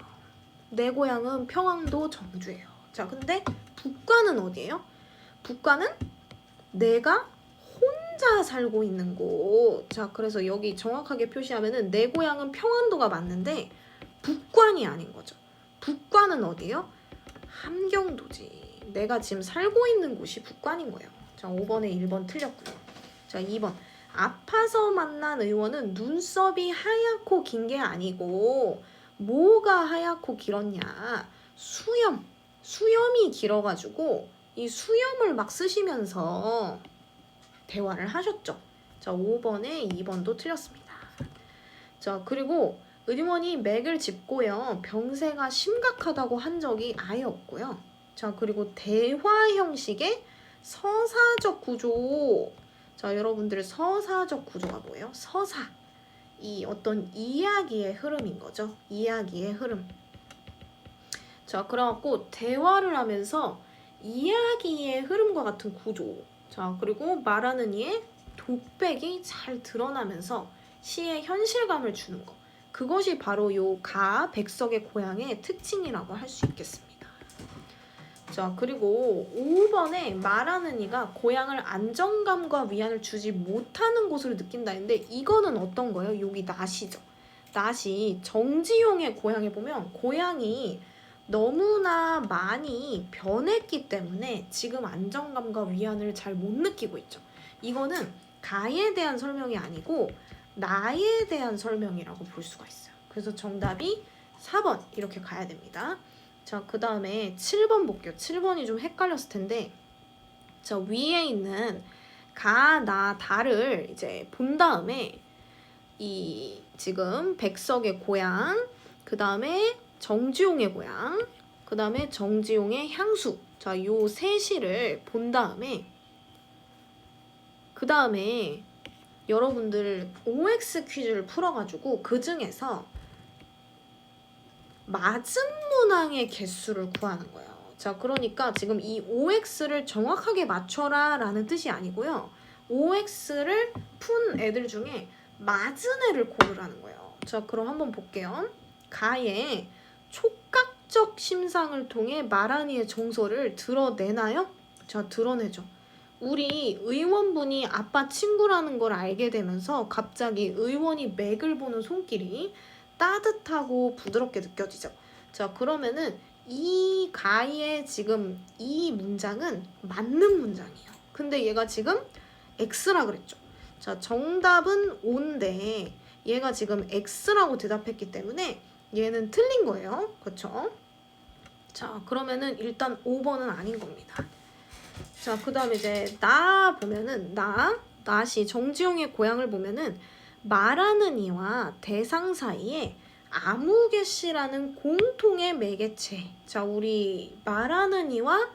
내 고향은 평안도 정주예요. 자, 근데 북관은 어디예요? 북관은 내가 혼자 살고 있는 곳. 자, 그래서 여기 정확하게 표시하면은 내 고향은 평안도가 맞는데 북관이 아닌 거죠. 북관은 어디예요? 함경도지. 내가 지금 살고 있는 곳이 북관인 거예요. 자, 5번에 1번 틀렸고요. 자, 2번. 아파서 만난 의원은 눈썹이 하얗고 긴 게 아니고 뭐가 하얗고 길었냐? 수염이 길어가지고 이 수염을 막 쓰시면서 대화를 하셨죠. 자, 5번에 2번도 틀렸습니다. 자, 그리고 의원이 맥을 짚고요. 병세가 심각하다고 한 적이 아예 없고요. 자, 그리고 대화 형식의 서사적 구조. 자, 여러분들 서사적 구조가 뭐예요? 서사. 이 어떤 이야기의 흐름인 거죠. 이야기의 흐름. 자, 그래갖고 대화를 하면서 이야기의 흐름과 같은 구조. 자, 그리고 말하는 이의 독백이 잘 드러나면서 시의 현실감을 주는 거. 그것이 바로 요 가 백석의 고향의 특징이라고 할 수 있겠습니다. 자, 그리고 5번에 말하는 이가 고향을 안정감과 위안을 주지 못하는 곳으로 느낀다 했는데 이거는 어떤 거예요? 여기 낫이죠. 낫이 정지용의 고향에 보면 고향이 너무나 많이 변했기 때문에 지금 안정감과 위안을 잘 못 느끼고 있죠. 이거는 가에 대한 설명이 아니고 나에 대한 설명이라고 볼 수가 있어요. 그래서 정답이 4번 이렇게 가야 됩니다. 자, 그 다음에 7번 볼게요. 7번이 좀 헷갈렸을 텐데 자, 위에 있는 가, 나, 다를 이제 본 다음에 이 지금 백석의 고향, 그 다음에 정지용의 고향, 그 다음에 정지용의 향수. 자, 요 세 시를 본 다음에 그 다음에 여러분들 OX 퀴즈를 풀어가지고 그 중에서 맞은 문항의 개수를 구하는 거예요. 자, 그러니까 지금 이 OX를 정확하게 맞춰라 라는 뜻이 아니고요. OX를 푼 애들 중에 맞은 애를 고르라는 거예요. 자, 그럼 한번 볼게요. 가의 촉각적 심상을 통해 말하니의 정서를 드러내나요? 자, 드러내죠. 우리 의원분이 아빠 친구라는 걸 알게 되면서 갑자기 의원이 맥을 보는 손길이 따뜻하고 부드럽게 느껴지죠. 자, 그러면은 이 가의 지금 이 문장은 맞는 문장이에요. 근데 얘가 지금 X라 그랬죠. 자, 정답은 O인데 얘가 지금 X라고 대답했기 때문에 얘는 틀린 거예요. 그쵸? 자, 그러면은 일단 5번은 아닌 겁니다. 자, 그 다음에 이제 나 보면은 낫이 정지용의 고향을 보면은 말하는 이와 대상 사이에 아무개씨라는 공통의 매개체. 자, 우리 말하는 이와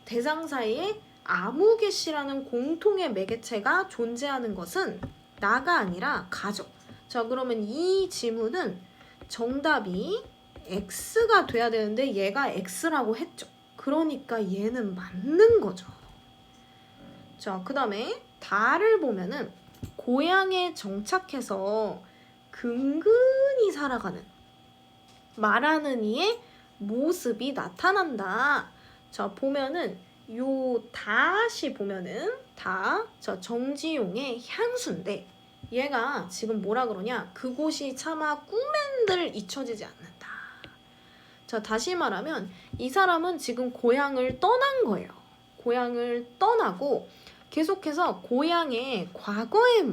대상 사이에 아무개씨라는 공통의 매개체가 존재하는 것은 나가 아니라 가죠. 자, 그러면 이 지문은 정답이 X가 돼야 되는데 얘가 X라고 했죠. 그러니까 얘는 맞는 거죠. 자, 그 다음에 다를 보면은 고향에 정착해서 근근히 살아가는 말하는 이의 모습이 나타난다. 자, 보면은 요 다시 보면은 자, 정지용의 향수인데 얘가 지금 뭐라 그러냐? 그곳이 차마 꿈엔들 잊혀지지 않는다. 자, 다시 말하면 이 사람은 지금 고향을 떠난 거예요. 고향을 떠나고 계속해서 고향의 과거의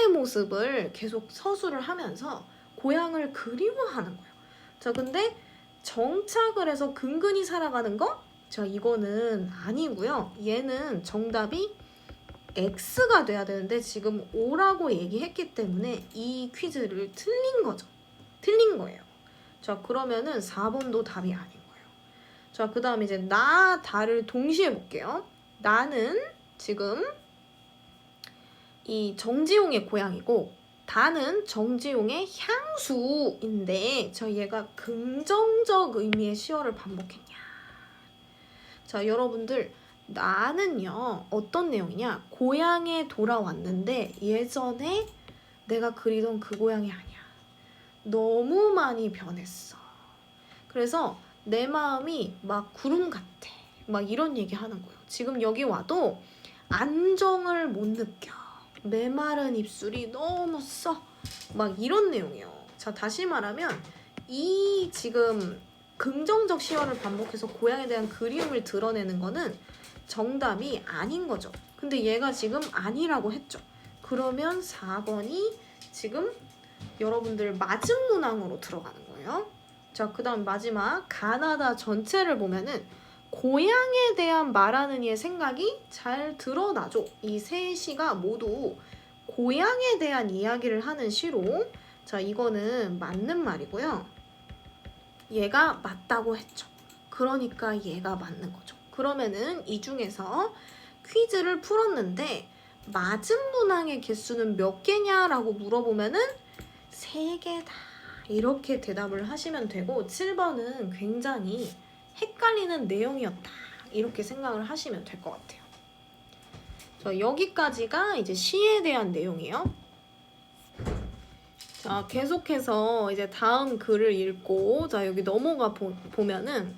모습을 계속 서술을 하면서 고향을 그리워하는 거예요. 자, 근데 정착을 해서 근근히 살아가는 거? 자, 이거는 아니고요. 얘는 정답이 X가 돼야 되는데 지금 O라고 얘기했기 때문에 이 퀴즈를 틀린 거예요. 자, 그러면은 4번도 답이 아닌 거예요. 자, 그 다음에 이제 나, 다를 동시에 볼게요. 나는 지금 이 정지용의 고향이고 다는 정지용의 향수인데 저 얘가 긍정적 의미의 시어를 반복했냐. 자, 여러분들 나는요 어떤 내용이냐. 고향에 돌아왔는데 예전에 내가 그리던 그 고향이 아니야. 너무 많이 변했어. 그래서 내 마음이 막 구름 같아. 막 이런 얘기 하는 거예요. 지금 여기 와도 안정을 못 느껴. 메마른 입술이 너무 써. 막 이런 내용이에요. 자, 다시 말하면 이 지금 긍정적 시어를 반복해서 고향에 대한 그리움을 드러내는 거는 정답이 아닌 거죠. 근데 얘가 지금 아니라고 했죠. 그러면 4번이 지금 여러분들 맞은 문항으로 들어가는 거예요. 자, 그 다음 마지막 가나다 전체를 보면은 고향에 대한 말하는 이의 생각이 잘 드러나죠. 이 세 시가 모두 고향에 대한 이야기를 하는 시로. 자, 이거는 맞는 말이고요. 얘가 맞다고 했죠. 그러니까 얘가 맞는 거죠. 그러면은 이 중에서 퀴즈를 풀었는데 맞은 문항의 개수는 몇 개냐라고 물어보면은 3개다. 이렇게 대답을 하시면 되고 7번은 굉장히 헷갈리는 내용이었다. 이렇게 생각을 하시면 될 것 같아요. 자, 여기까지가 이제 시에 대한 내용이에요. 자, 계속해서 이제 다음 글을 읽고 자, 여기 넘어가 보면은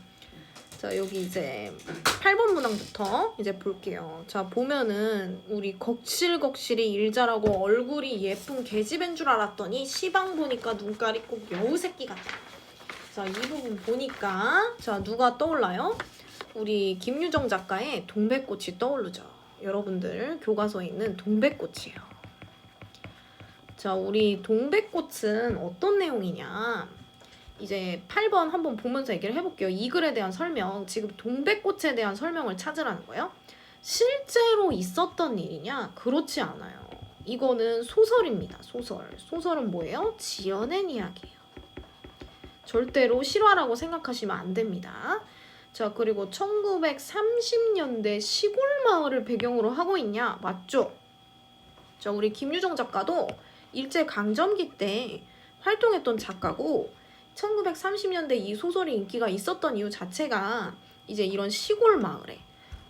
자, 여기 이제 8번 문항부터 이제 볼게요. 자, 보면은 우리 걱실걱실이 일 잘하고 얼굴이 예쁜 계집애인 줄 알았더니 시방 보니까 눈깔이 꼭 여우새끼 같아. 자, 이 부분 보니까 자, 누가 떠올라요? 우리 김유정 작가의 동백꽃이 떠오르죠. 여러분들 교과서에 있는 동백꽃이에요. 자, 우리 동백꽃은 어떤 내용이냐? 이제 8번 한번 보면서 얘기를 해볼게요. 이 글에 대한 설명, 지금 동백꽃에 대한 설명을 찾으라는 거예요. 실제로 있었던 일이냐? 그렇지 않아요. 이거는 소설입니다. 소설은 뭐예요? 지어낸 이야기예요. 절대로 실화라고 생각하시면 안 됩니다. 자, 그리고 1930년대 시골 마을을 배경으로 하고 있냐? 맞죠? 자, 우리 김유정 작가도 일제강점기 때 활동했던 작가고 1930년대 이 소설이 인기가 있었던 이유 자체가 이제 이런 시골 마을에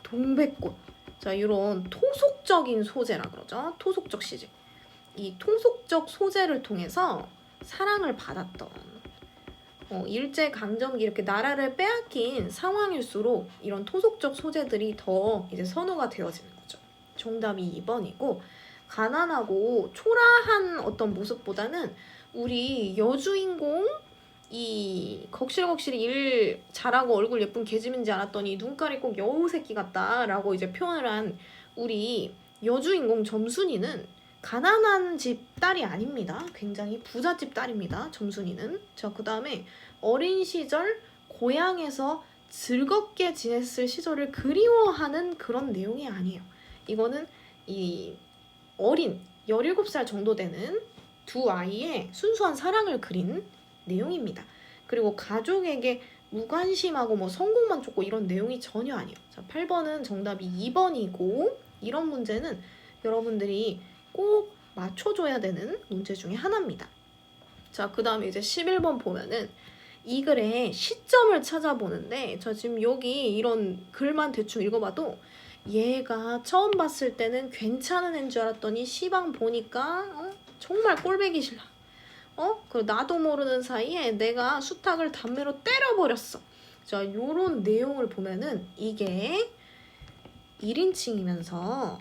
동백꽃, 자, 이런 토속적인 소재라 그러죠. 토속적 시제. 이 토속적 소재를 통해서 사랑을 받았던 일제강점기 이렇게 나라를 빼앗긴 상황일수록 이런 토속적 소재들이 더 이제 선호가 되어지는 거죠. 정답이 2번이고 가난하고 초라한 어떤 모습보다는 우리 여주인공 이 걱실걱실이 일 잘하고 얼굴 예쁜 계집인지 알았더니 눈깔이 꼭 여우새끼 같다라고 이제 표현을 한 우리 여주인공 점순이는 가난한 집 딸이 아닙니다. 굉장히 부잣집 딸입니다. 점순이는. 자, 그 다음에 어린 시절 고향에서 즐겁게 지냈을 시절을 그리워하는 그런 내용이 아니에요. 이거는 이 어린 17살 정도 되는 두 아이의 순수한 사랑을 그린 내용입니다. 그리고 가족에게 무관심하고 뭐 성공만 쫓고 이런 내용이 전혀 아니에요. 자, 8번은 정답이 2번이고 이런 문제는 여러분들이 꼭 맞춰줘야 되는 문제 중에 하나입니다. 자, 그 다음에 이제 11번 보면은 이 글의 시점을 찾아보는데 저 지금 여기 이런 글만 대충 읽어봐도 얘가 처음 봤을 때는 괜찮은 애인 줄 알았더니 시방 보니까 정말 꼴배기 싫어. 그 나도 모르는 사이에 내가 수탉을 담배로 때려버렸어. 자, 요런 내용을 보면은 이게 1인칭이면서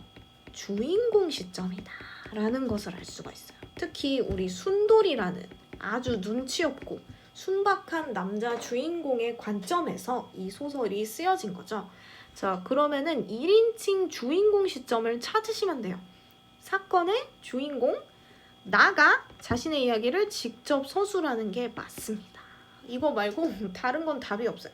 주인공 시점이다 라는 것을 알 수가 있어요. 특히 우리 순돌이라는 아주 눈치 없고 순박한 남자 주인공의 관점에서 이 소설이 쓰여진 거죠. 자, 그러면은 1인칭 주인공 시점을 찾으시면 돼요. 사건의 주인공 나가 자신의 이야기를 직접 서술하는 게 맞습니다. 이거 말고 다른 건 답이 없어요.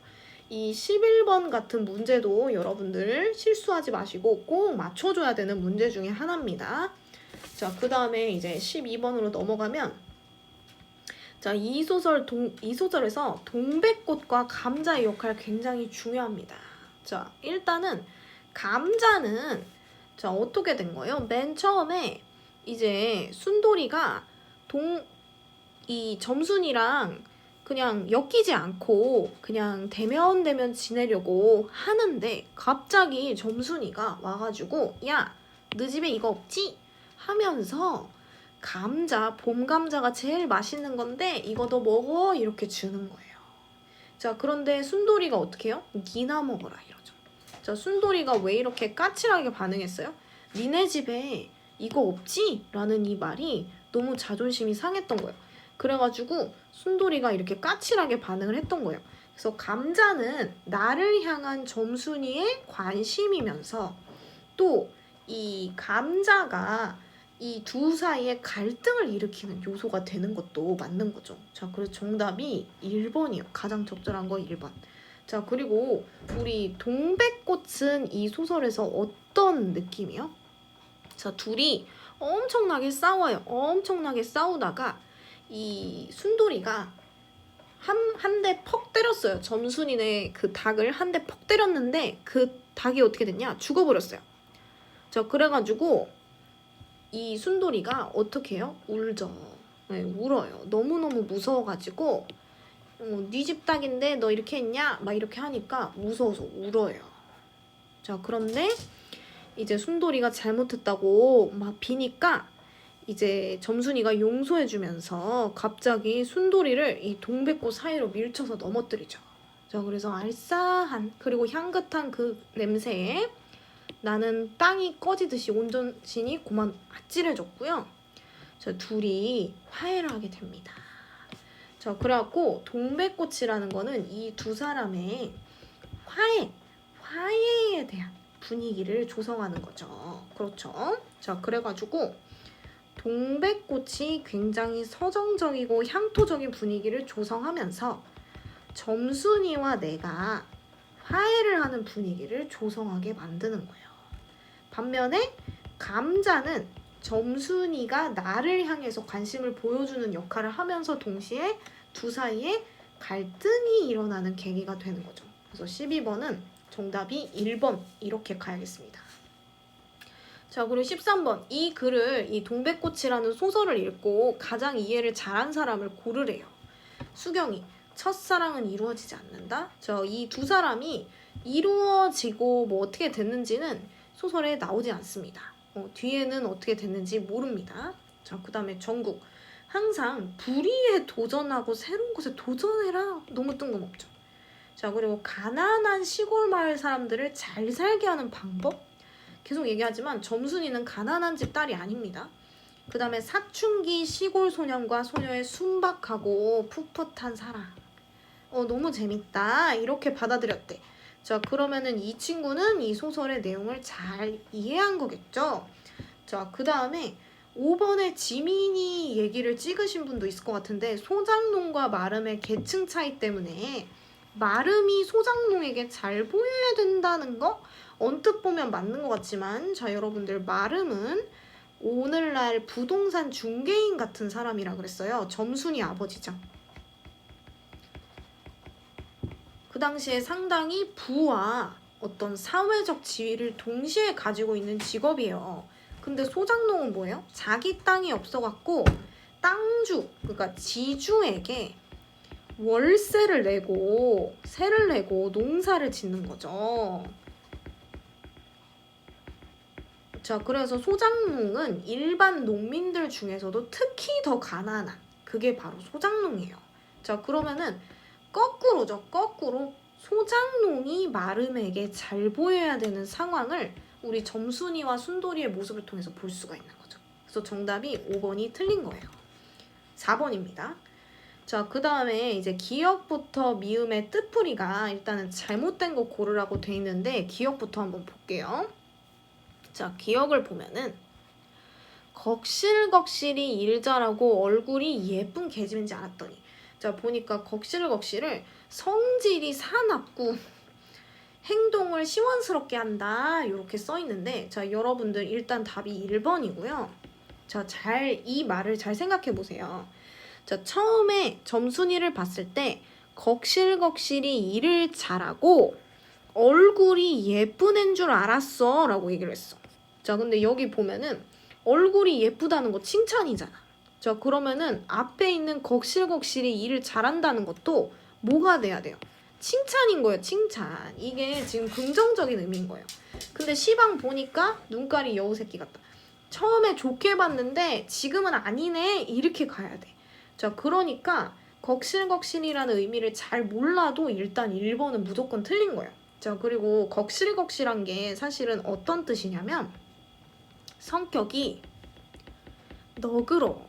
이 11번 같은 문제도 여러분들 실수하지 마시고 꼭 맞춰줘야 되는 문제 중에 하나입니다. 자, 그 다음에 이제 12번으로 넘어가면 자, 이 소설에서 동백꽃과 감자의 역할 굉장히 중요합니다. 자, 일단은 감자는 자, 어떻게 된 거예요? 맨 처음에 이제 순돌이가 이 점순이랑 그냥 엮이지 않고 그냥 대면 지내려고 하는데 갑자기 점순이가 와가지고 야, 너 집에 이거 없지? 하면서 감자, 봄 감자가 제일 맛있는 건데 이거 너 먹어 이렇게 주는 거예요. 자, 그런데 순돌이가 어떻게 해요? 니나 먹어라 이러죠. 자, 순돌이가 왜 이렇게 까칠하게 반응했어요? 니네 집에 이거 없지? 라는 이 말이 너무 자존심이 상했던 거예요. 그래가지고 순돌이가 이렇게 까칠하게 반응을 했던 거예요. 그래서 감자는 나를 향한 점순이의 관심이면서 또 이 감자가 이 두 사이에 갈등을 일으키는 요소가 되는 것도 맞는 거죠. 자, 그래서 정답이 1번이에요. 가장 적절한 거 1번. 자, 그리고 우리 동백꽃은 이 소설에서 어떤 느낌이요? 자, 둘이 엄청나게 싸워요. 엄청나게 싸우다가 이 순돌이가 한 대 퍽 때렸어요. 점순이네 그 닭을 한 대 퍽 때렸는데 그 닭이 어떻게 됐냐? 죽어버렸어요. 자, 그래가지고 이 순돌이가 어떻게 해요? 울죠. 네, 울어요. 너무너무 무서워가지고 네 집 닭인데 너 이렇게 했냐? 막 이렇게 하니까 무서워서 울어요. 자, 그런데 이제 순돌이가 잘못했다고 막 비니까 이제 점순이가 용서해주면서 갑자기 순돌이를 이 동백꽃 사이로 밀쳐서 넘어뜨리죠. 자, 그래서 알싸한 그리고 향긋한 그 냄새에 나는 땅이 꺼지듯이 온전히 고만 아찔해졌고요. 자, 둘이 화해를 하게 됩니다. 자, 그래갖고 동백꽃이라는 거는 이 두 사람의 화해에 대한 분위기를 조성하는 거죠. 그렇죠? 자, 그래가지고 동백꽃이 굉장히 서정적이고 향토적인 분위기를 조성하면서 점순이와 내가 화해를 하는 분위기를 조성하게 만드는 거예요. 반면에 감자는 점순이가 나를 향해서 관심을 보여주는 역할을 하면서 동시에 두 사이에 갈등이 일어나는 계기가 되는 거죠. 그래서 12번은 정답이 1번 이렇게 가야겠습니다. 자, 그리고 13번 이 글을 이 동백꽃이라는 소설을 읽고 가장 이해를 잘한 사람을 고르래요. 수경이 첫사랑은 이루어지지 않는다. 이 두 사람이 이루어지고 뭐 어떻게 됐는지는 소설에 나오지 않습니다. 뒤에는 어떻게 됐는지 모릅니다. 자, 그 다음에 정국 항상 불의에 도전하고 새로운 것에 도전해라. 너무 뜬금없죠. 자, 그리고 가난한 시골 마을 사람들을 잘 살게 하는 방법 계속 얘기하지만 점순이는 가난한 집 딸이 아닙니다. 그 다음에 사춘기 시골 소년과 소녀의 순박하고 풋풋한 사랑. 너무 재밌다. 이렇게 받아들였대. 자, 그러면은 이 친구는 이 소설의 내용을 잘 이해한 거겠죠? 자, 그 다음에 5번에 지민이 얘기를 찍으신 분도 있을 것 같은데 소장농과 마름의 계층 차이 때문에 마름이 소장농에게 잘 보여야 된다는 거 언뜻 보면 맞는 것 같지만 자 여러분들 마름은 오늘날 부동산 중개인 같은 사람이라 그랬어요. 점순이 아버지죠. 그 당시에 상당히 부와 어떤 사회적 지위를 동시에 가지고 있는 직업이에요. 근데 소장농은 뭐예요? 자기 땅이 없어갖고 땅주, 그러니까 지주에게 월세를 내고 세를 내고 농사를 짓는 거죠. 자, 그래서 소장농은 일반 농민들 중에서도 특히 더 가난한 그게 바로 소장농이에요. 자, 그러면은 거꾸로죠. 거꾸로 소장농이 마름에게 잘 보여야 되는 상황을 우리 점순이와 순돌이의 모습을 통해서 볼 수가 있는 거죠. 그래서 정답이 5번이 틀린 거예요. 4번입니다. 자, 그 다음에 이제 기역부터 미음의 뜻풀이가 일단은 잘못된 거 고르라고 돼 있는데 기역부터 한번 볼게요. 자, 기역을 보면은 걱실걱실이 일 잘하고 얼굴이 예쁜 계집인지 알았더니 자, 보니까 걱실걱실을 성질이 사납고 행동을 시원스럽게 한다 이렇게 써 있는데 자, 여러분들 일단 답이 1번이고요. 자, 이 말을 잘 생각해 보세요. 자, 처음에 점순이를 봤을 때 걱실걱실이 일을 잘하고 얼굴이 예쁜 애인 줄 알았어 라고 얘기를 했어. 자, 근데 여기 보면은 얼굴이 예쁘다는 거 칭찬이잖아. 자, 그러면은 앞에 있는 걱실걱실이 일을 잘한다는 것도 뭐가 돼야 돼요? 칭찬인 거예요. 칭찬. 이게 지금 긍정적인 의미인 거예요. 근데 시방 보니까 눈깔이 여우새끼 같다. 처음에 좋게 봤는데 지금은 아니네 이렇게 가야 돼. 자, 그러니까 걱실걱실이라는 의미를 잘 몰라도 일단 1번은 무조건 틀린 거예요. 자, 그리고 걱실걱실한 게 사실은 어떤 뜻이냐면 성격이 너그러워.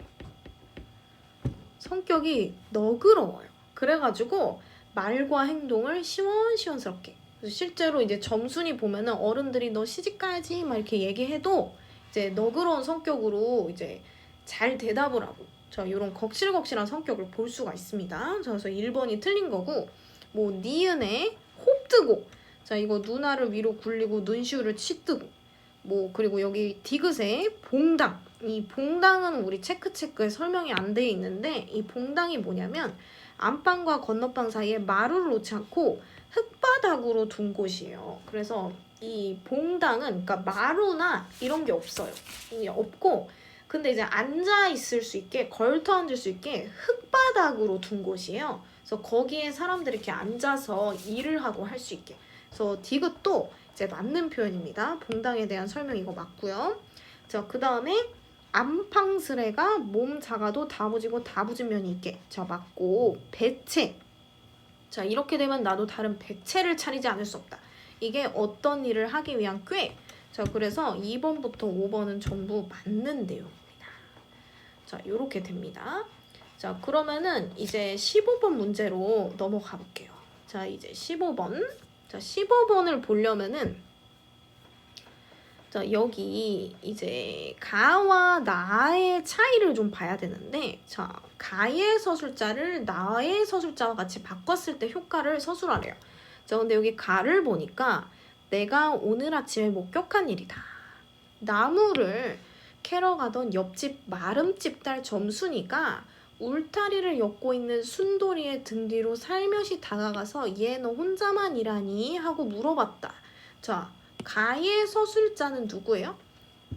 성격이 너그러워요. 그래가지고 말과 행동을 시원시원스럽게. 그래서 실제로 이제 점순이 보면은 어른들이 너 시집가야지 막 이렇게 얘기해도 이제 너그러운 성격으로 이제 잘 대답을 하고 자, 이런 걱실걱실한 성격을 볼 수가 있습니다. 그래서 1번이 틀린 거고 뭐 니은에 홉뜨고 자, 이거 누나를 위로 굴리고 눈시울을 치뜨고 뭐 그리고 여기 디귿에 봉당 이 봉당은 우리 체크에 설명이 안 돼 있는데 이 봉당이 뭐냐면 안방과 건너방 사이에 마루를 놓지 않고 흙바닥으로 둔 곳이에요. 그래서 이 봉당은 그러니까 마루나 이런 게 없어요. 이게 없고 근데 이제 앉아 있을 수 있게 걸터 앉을 수 있게 흙바닥으로 둔 곳이에요. 그래서 거기에 사람들이 이렇게 앉아서 일을 하고 할 수 있게. 그래서 디귿도 이제 맞는 표현입니다. 봉당에 대한 설명 이거 맞고요. 자, 그 다음에 안팡스레가 몸 작아도 다부지고 다부진 면이 있게. 자, 맞고 배채. 자, 이렇게 되면 나도 다른 배채를 차리지 않을 수 없다. 이게 어떤 일을 하기 위한 꾀. 자, 그래서 2번부터 5번은 전부 맞는 내용입니다. 자, 이렇게 됩니다. 자, 그러면은 이제 15번 문제로 넘어가 볼게요. 자, 이제 15번. 자, 15번을 보려면은 자, 여기 이제 가와 나의 차이를 좀 봐야 되는데 자, 가의 서술자를 나의 서술자와 같이 바꿨을 때 효과를 서술하래요. 자, 근데 여기 가를 보니까 내가 오늘 아침에 목격한 일이다. 나무를 캐러 가던 옆집 마름집 딸 점순이가 울타리를 엮고 있는 순돌이의 등 뒤로 살며시 다가가서 얘 너 혼자만 일하니? 하고 물어봤다. 자, 가의 서술자는 누구예요?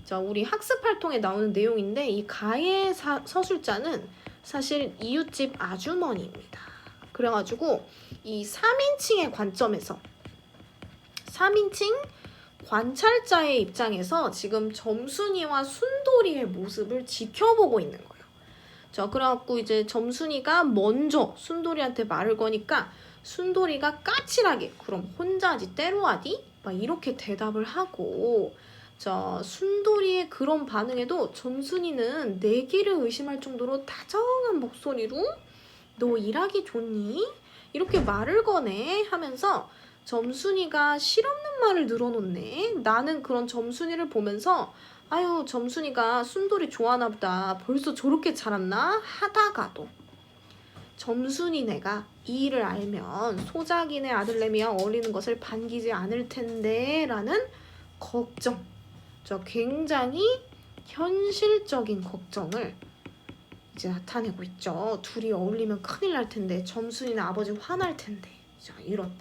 자, 우리 학습활동에 나오는 내용인데 이 가의 서술자는 사실 이웃집 아주머니입니다. 그래가지고 이 3인칭의 관점에서 3인칭 관찰자의 입장에서 지금 점순이와 순돌이의 모습을 지켜보고 있는 거예요. 자, 그래갖고 이제 점순이가 먼저 순돌이한테 말을 거니까 순돌이가 까칠하게 그럼 혼자지 때로 하디? 막 이렇게 대답을 하고 자, 순돌이의 그런 반응에도 점순이는 내기를 의심할 정도로 다정한 목소리로 너 일하기 좋니? 이렇게 말을 거네 하면서 점순이가 실없는 말을 늘어놓네. 나는 그런 점순이를 보면서 아유 점순이가 순돌이 좋아하나 보다. 벌써 저렇게 자랐나? 하다가도 점순이네가 이 일을 알면 소작이네 아들내미와 어울리는 것을 반기지 않을 텐데 라는 걱정. 저 굉장히 현실적인 걱정을 이제 나타내고 있죠. 둘이 어울리면 큰일 날 텐데, 점순이나 아버지 화날 텐데. 자, 이런.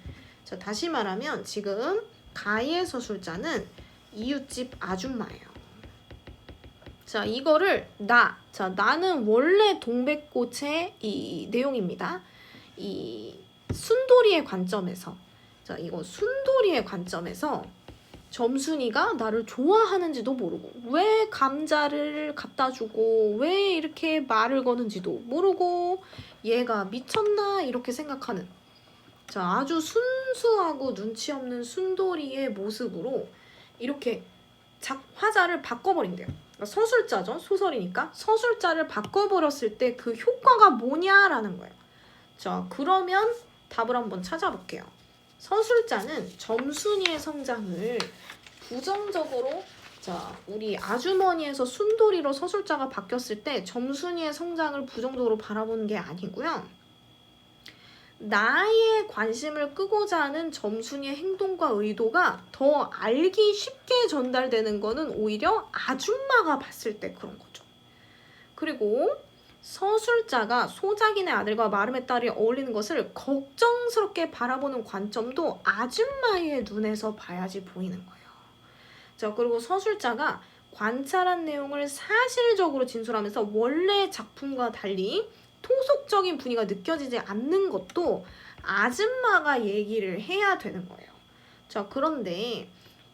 자, 다시 말하면 지금 가의 서술자는 이웃집 아줌마예요. 자, 이거를 자, 나는 원래 동백꽃의 이 내용입니다. 이 순돌이의 관점에서, 자, 이거 순돌이의 관점에서 점순이가 나를 좋아하는지도 모르고, 왜 감자를 갖다 주고, 왜 이렇게 말을 거는지도 모르고, 얘가 미쳤나 이렇게 생각하는, 자, 아주 순수하고 눈치 없는 순돌이의 모습으로 이렇게 화자를 바꿔버린대요. 그러니까 서술자죠. 소설이니까 서술자를 바꿔버렸을 때 그 효과가 뭐냐라는 거예요. 자, 그러면 답을 한번 찾아볼게요. 서술자는 점순이의 성장을 부정적으로, 자, 우리 아주머니에서 순돌이로 서술자가 바뀌었을 때 점순이의 성장을 부정적으로 바라보는 게 아니고요. 나의 관심을 끄고자 하는 점순이의 행동과 의도가 더 알기 쉽게 전달되는 거는 오히려 아줌마가 봤을 때 그런 거죠. 그리고 서술자가 소작인의 아들과 마름의 딸이 어울리는 것을 걱정스럽게 바라보는 관점도 아줌마의 눈에서 봐야지 보이는 거예요. 자, 그리고 서술자가 관찰한 내용을 사실적으로 진술하면서 원래 작품과 달리 토속적인 분위기가 느껴지지 않는 것도 아줌마가 얘기를 해야 되는 거예요. 자, 그런데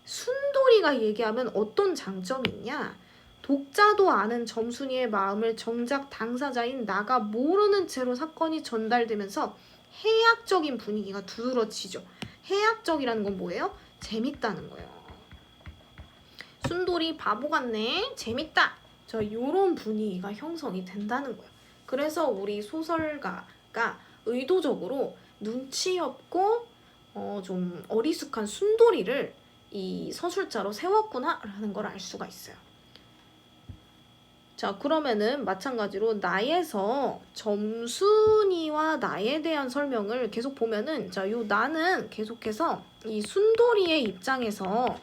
순돌이가 얘기하면 어떤 장점이 있냐? 독자도 아는 점순이의 마음을 정작 당사자인 나가 모르는 채로 사건이 전달되면서 해학적인 분위기가 두드러지죠. 해학적이라는 건 뭐예요? 재밌다는 거예요. 순돌이 바보 같네. 재밌다. 자, 요런 분위기가 형성이 된다는 거예요. 그래서 우리 소설가가 의도적으로 눈치 없고 좀 어리숙한 순돌이를 이 서술자로 세웠구나 라는 걸 알 수가 있어요. 자, 그러면은 마찬가지로 나에서 점순이와 나에 대한 설명을 계속 보면은, 자, 요 나는 계속해서 이 순돌이의 입장에서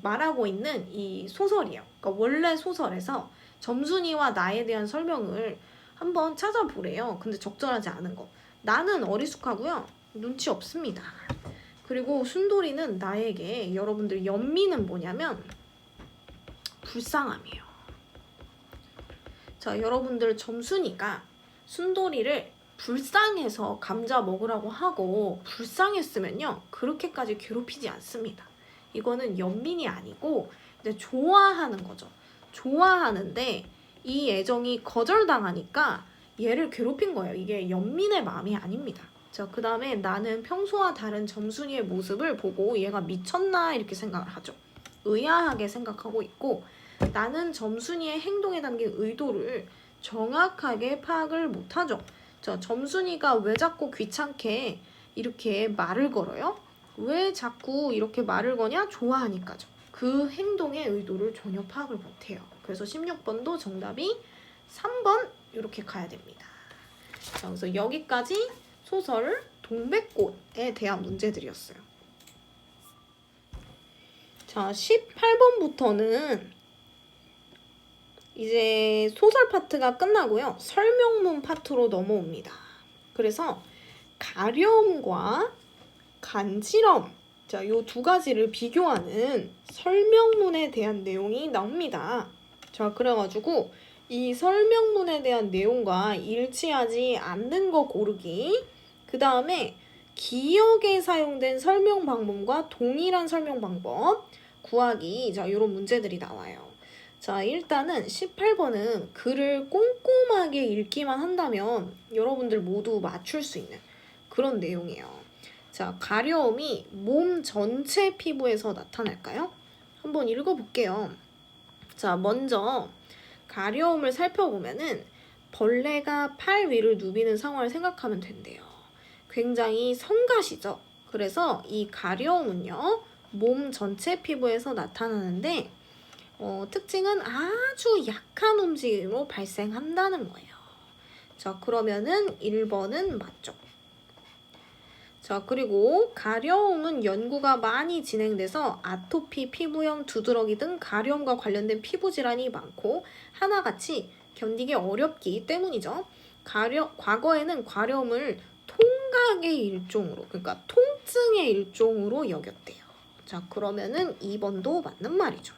말하고 있는 이 소설이에요. 그러니까 원래 소설에서 점순이와 나에 대한 설명을 한번 찾아보래요. 근데 적절하지 않은 거. 나는 어리숙하고요. 눈치 없습니다. 그리고 순돌이는 나에게, 여러분들 연민은 뭐냐면 불쌍함이에요. 자, 여러분들 점순이가 순돌이를 불쌍해서 감자 먹으라고 하고 불쌍했으면요. 그렇게까지 괴롭히지 않습니다. 이거는 연민이 아니고 이제 좋아하는 거죠. 좋아하는데 이 애정이 거절당하니까 얘를 괴롭힌 거예요. 이게 연민의 마음이 아닙니다. 자, 그 다음에 나는 평소와 다른 점순이의 모습을 보고 얘가 미쳤나 이렇게 생각을 하죠. 의아하게 생각하고 있고, 나는 점순이의 행동에 담긴 의도를 정확하게 파악을 못하죠. 자, 점순이가 왜 자꾸 귀찮게 이렇게 말을 걸어요? 왜 자꾸 이렇게 말을 거냐? 좋아하니까죠. 그 행동의 의도를 전혀 파악을 못해요. 그래서 16번도 정답이 3번 이렇게 가야 됩니다. 자, 그래서 여기까지 소설 동백꽃에 대한 문제들이었어요. 자, 18번부터는 이제 소설 파트가 끝나고요. 설명문 파트로 넘어옵니다. 그래서 가려움과 간지럼, 자, 요 두 가지를 비교하는 설명문에 대한 내용이 나옵니다. 자, 그래가지고 이 설명문에 대한 내용과 일치하지 않는 거 고르기, 그 다음에 기억에 사용된 설명 방법과 동일한 설명 방법 구하기, 자, 요런 문제들이 나와요. 자, 일단은 18번은 글을 꼼꼼하게 읽기만 한다면 여러분들 모두 맞출 수 있는 그런 내용이에요. 자, 가려움이 몸 전체 피부에서 나타날까요? 한번 읽어볼게요. 자, 먼저 가려움을 살펴보면은 벌레가 팔 위를 누비는 상황을 생각하면 된대요. 굉장히 성가시죠? 그래서 이 가려움은요, 몸 전체 피부에서 나타나는데 특징은 아주 약한 움직임으로 발생한다는 거예요. 자, 그러면은 1번은 맞죠. 자, 그리고 가려움은 연구가 많이 진행돼서 아토피, 피부염, 두드러기 등 가려움과 관련된 피부 질환이 많고 하나같이 견디기 어렵기 때문이죠. 과거에는 가려움을 통각의 일종으로, 그러니까 통증의 일종으로 여겼대요. 자, 그러면은 2번도 맞는 말이죠.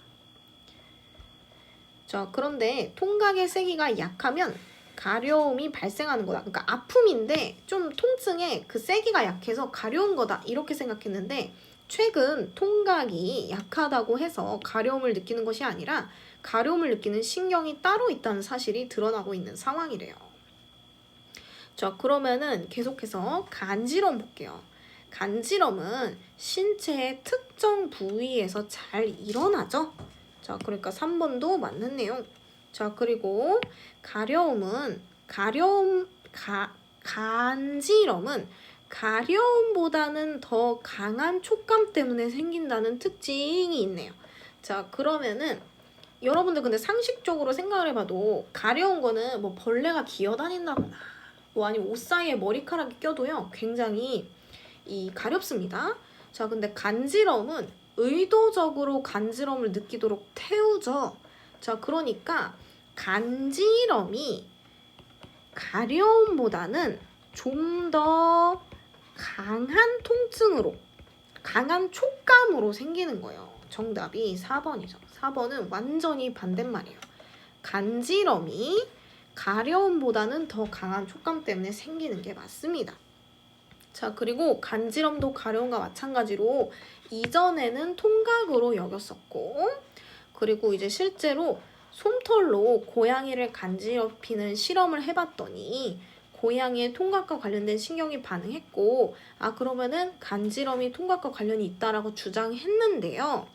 자, 그런데 통각의 세기가 약하면 가려움이 발생하는 거다. 그러니까 아픔인데 좀 통증에 그 세기가 약해서 가려운 거다. 이렇게 생각했는데 최근 통각이 약하다고 해서 가려움을 느끼는 것이 아니라 가려움을 느끼는 신경이 따로 있다는 사실이 드러나고 있는 상황이래요. 자, 그러면은 계속해서 간지럼 볼게요. 간지럼은 신체의 특정 부위에서 잘 일어나죠? 자, 그러니까 3번도 맞는 내용. 자, 그리고 간지럼은 가려움보다는 더 강한 촉감 때문에 생긴다는 특징이 있네요. 자, 그러면은 여러분들 근데 상식적으로 생각을 해봐도 가려운 거는 뭐 벌레가 기어다닌다거나 뭐 아니면 옷 사이에 머리카락이 껴도요 굉장히 가렵습니다. 자, 근데 간지럼은 의도적으로 간지럼을 느끼도록 태우죠. 자, 그러니까 간지럼이 가려움보다는 좀 더 강한 통증으로, 강한 촉감으로 생기는 거예요. 정답이 4번이죠. 4번은 완전히 반대말이에요. 간지럼이 가려움보다는 더 강한 촉감 때문에 생기는 게 맞습니다. 자, 그리고 간지럼도 가려움과 마찬가지로 이전에는 통각으로 여겼었고, 그리고 이제 실제로 솜털로 고양이를 간지럽히는 실험을 해봤더니 고양이의 통각과 관련된 신경이 반응했고, 그러면은 간지럼이 통각과 관련이 있다라고 주장했는데요.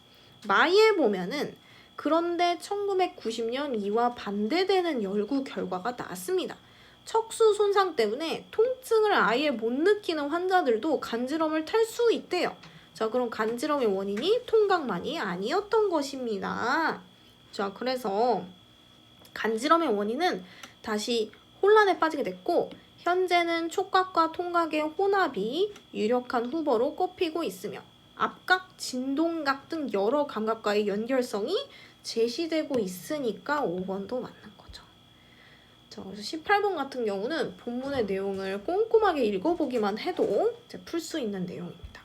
마이에 보면은 그런데 1990년 이와 반대되는 연구 결과가 나왔습니다. 척수 손상 때문에 통증을 아예 못 느끼는 환자들도 간지럼을 탈 수 있대요. 자, 그럼 간지럼의 원인이 통각만이 아니었던 것입니다. 자, 그래서 간지럼의 원인은 다시 혼란에 빠지게 됐고 현재는 촉각과 통각의 혼합이 유력한 후보로 꼽히고 있으며 압각, 진동각 등 여러 감각과의 연결성이 제시되고 있으니까 5번도 맞는 거죠. 자, 그래서 18번 같은 경우는 본문의 내용을 꼼꼼하게 읽어보기만 해도 풀 수 있는 내용입니다.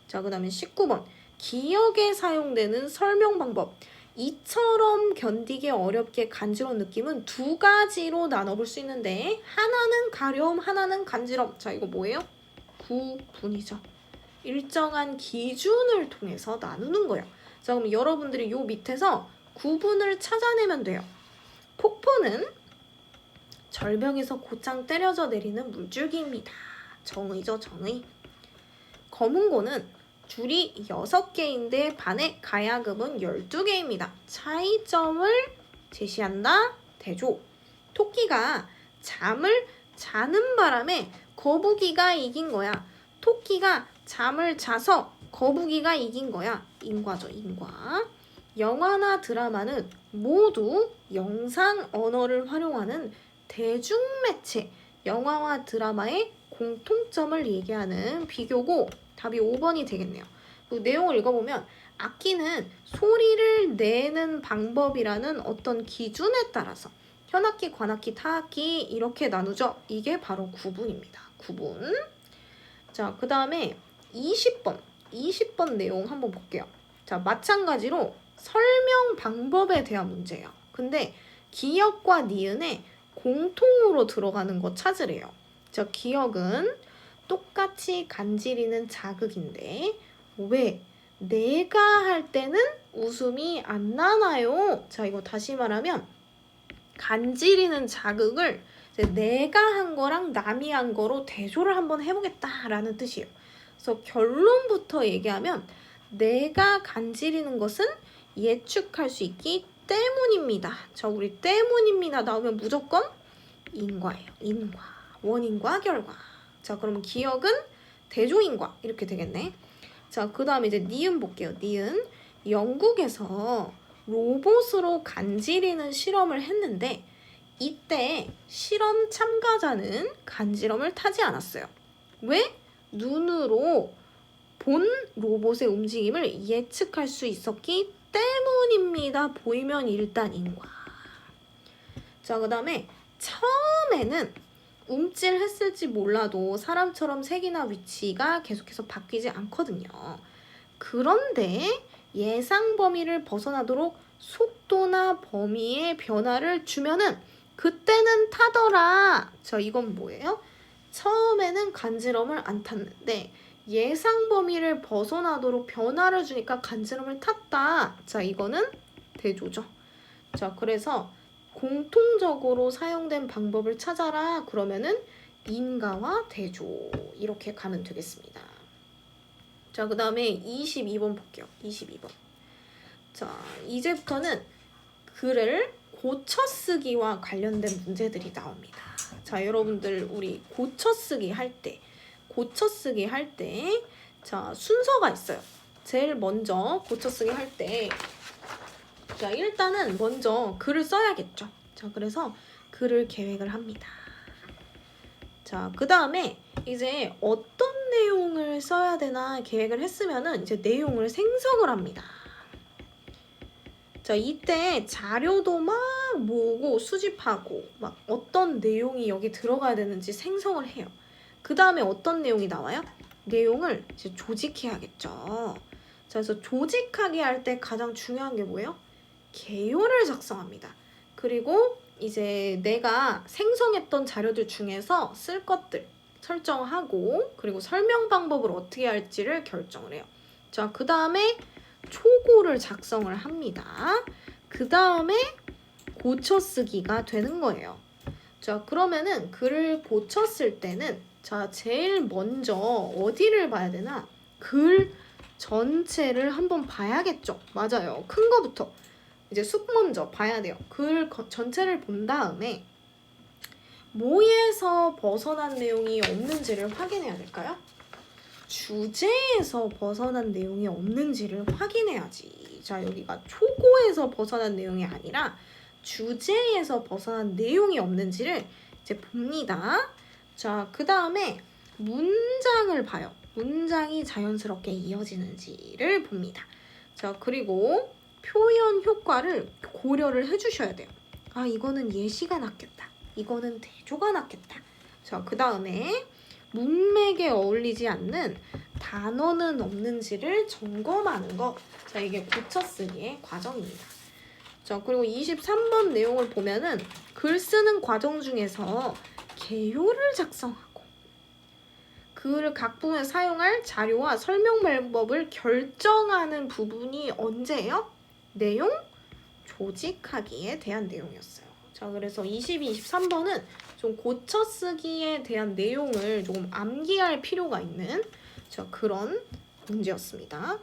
자, 그 다음에 19번 기억에 사용되는 설명 방법. 이처럼 견디기 어렵게 간지러운 느낌은 두 가지로 나눠볼 수 있는데 하나는 가려움, 하나는 간지럼. 자, 이거 뭐예요? 구분이죠. 일정한 기준을 통해서 나누는 거예요. 자, 그럼 여러분들이 요 밑에서 구분을 찾아내면 돼요. 폭포는 절벽에서 곧장 때려져 내리는 물줄기입니다. 정의죠, 정의. 검은고는 줄이 6개인데 반의 가야금은 12개입니다. 차이점을 제시한다. 대조. 토끼가 잠을 자는 바람에 거북이가 이긴 거야. 토끼가 잠을 자서 거북이가 이긴 거야. 인과죠, 인과. 영화나 드라마는 모두 영상 언어를 활용하는 대중매체, 영화와 드라마의 공통점을 얘기하는 비교고 답이 5번이 되겠네요. 그 내용을 읽어보면 악기는 소리를 내는 방법이라는 어떤 기준에 따라서 현악기, 관악기, 타악기 이렇게 나누죠. 이게 바로 구분입니다. 구분. 자, 그 다음에 20번 내용 한번 볼게요. 자, 마찬가지로 설명 방법에 대한 문제예요. 근데 기역과 니은에 공통으로 들어가는 거 찾으래요. 자, 기역은 똑같이 간지리는 자극인데 왜 내가 할 때는 웃음이 안 나나요? 자, 이거 다시 말하면 간지리는 자극을 내가 한 거랑 남이 한 거로 대조를 한번 해보겠다라는 뜻이에요. 그래서 결론부터 얘기하면 내가 간지리는 것은 예측할 수 있기 때문입니다. 자, 우리 때문입니다 나오면 무조건 인과예요. 인과. 원인과 결과. 자, 그럼 기역은 대조인과 이렇게 되겠네. 자, 그 다음에 이제 니은 볼게요. 니은. 영국에서 로봇으로 간지리는 실험을 했는데 이때 실험 참가자는 간지럼을 타지 않았어요. 왜? 눈으로 본 로봇의 움직임을 예측할 수 있었기 때문입니다. 보이면 일단 인과. 자, 그 다음에 처음에는 움찔했을지 몰라도 사람처럼 색이나 위치가 계속해서 바뀌지 않거든요. 그런데 예상 범위를 벗어나도록 속도나 범위의 변화를 주면은 그때는 타더라. 자, 이건 뭐예요? 처음에는 간지럼을 안 탔는데 예상 범위를 벗어나도록 변화를 주니까 간지럼을 탔다. 자, 이거는 대조죠. 자, 그래서 공통적으로 사용된 방법을 찾아라. 그러면은 인가와 대조 이렇게 가면 되겠습니다. 자, 그 다음에 22번 볼게요. 22번. 자, 이제부터는 글을 고쳐쓰기와 관련된 문제들이 나옵니다. 자, 여러분들 우리 고쳐쓰기 할 때 자, 순서가 있어요. 제일 먼저 고쳐쓰기 할 때 자, 일단은 먼저 글을 써야겠죠. 자, 그래서 글을 계획을 합니다. 자, 그 다음에 이제 어떤 내용을 써야 되나 계획을 했으면은 이제 내용을 생성을 합니다. 자, 이때 자료도 막 모으고 수집하고 막 어떤 내용이 여기 들어가야 되는지 생성을 해요. 그 다음에 어떤 내용이 나와요? 내용을 이제 조직해야겠죠. 자, 그래서 조직하게 할 때 가장 중요한 게 뭐예요? 개요를 작성합니다. 그리고 이제 내가 생성했던 자료들 중에서 쓸 것들 설정하고 그리고 설명 방법을 어떻게 할지를 결정을 해요. 자, 그 다음에 초고를 작성을 합니다. 그 다음에 고쳐쓰기가 되는 거예요. 자, 그러면은 글을 고쳤을 때는 자, 제일 먼저 어디를 봐야 되나? 글 전체를 한번 봐야겠죠. 맞아요. 큰 거부터. 이제 숲 먼저 봐야 돼요. 글 전체를 본 다음에 뭐에서 벗어난 내용이 없는지를 확인해야 될까요? 주제에서 벗어난 내용이 없는지를 확인해야지. 자, 여기가 초고에서 벗어난 내용이 아니라 주제에서 벗어난 내용이 없는지를 이제 봅니다. 자, 그 다음에 문장을 봐요. 문장이 자연스럽게 이어지는지를 봅니다. 자, 그리고 표현 효과를 고려를 해주셔야 돼요. 아, 이거는 예시가 낫겠다. 이거는 대조가 낫겠다. 자, 그 다음에 문맥에 어울리지 않는 단어는 없는지를 점검하는 거. 자, 이게 고쳐쓰기의 과정입니다. 자, 그리고 23번 내용을 보면은 글 쓰는 과정 중에서 개요를 작성하고 글 각 부분에 사용할 자료와 설명 방법을 결정하는 부분이 언제예요? 내용 조직하기에 대한 내용이었어요. 자, 그래서 22, 23번은 좀 고쳐쓰기에 대한 내용을 조금 암기할 필요가 있는 자, 그런 문제였습니다.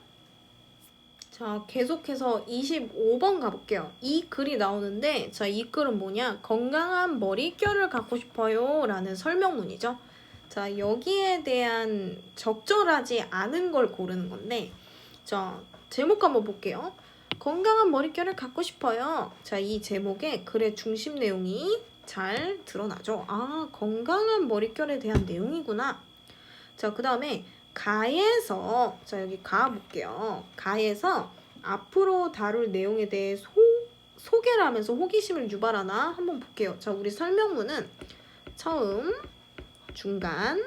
자, 계속해서 25번 가볼게요. 이 글이 나오는데 자, 이 글은 뭐냐? 건강한 머릿결을 갖고 싶어요 라는 설명문이죠. 자, 여기에 대한 적절하지 않은 걸 고르는 건데 자, 제목 한번 볼게요. 건강한 머릿결을 갖고 싶어요. 자, 이 제목의 글의 중심 내용이 잘 드러나죠. 아, 건강한 머릿결에 대한 내용이구나. 자, 그 다음에 가에서 자, 여기 가 볼게요. 가에서 앞으로 다룰 내용에 대해 소개를 하면서 호기심을 유발하나 한번 볼게요. 자, 우리 설명문은 처음, 중간,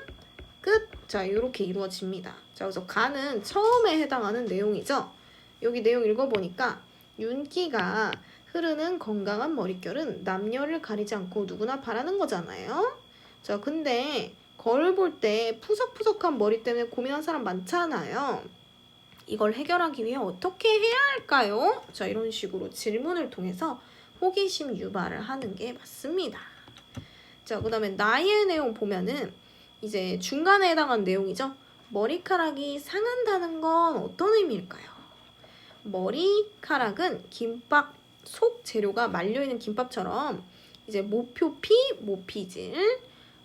끝. 자, 이렇게 이루어집니다. 자, 그래서 가는 처음에 해당하는 내용이죠. 여기 내용 읽어보니까 윤기가 흐르는 건강한 머릿결은 남녀를 가리지 않고 누구나 바라는 거잖아요. 자, 근데 거울 볼 때 푸석푸석한 머리 때문에 고민한 사람 많잖아요. 이걸 해결하기 위해 어떻게 해야 할까요? 자, 이런 식으로 질문을 통해서 호기심 유발을 하는 게 맞습니다. 자, 그 다음에 나의 내용 보면은 이제 중간에 해당하는 내용이죠. 머리카락이 상한다는 건 어떤 의미일까요? 머리카락은 김밥 속 재료가 말려있는 김밥처럼 이제 모표피, 모피질,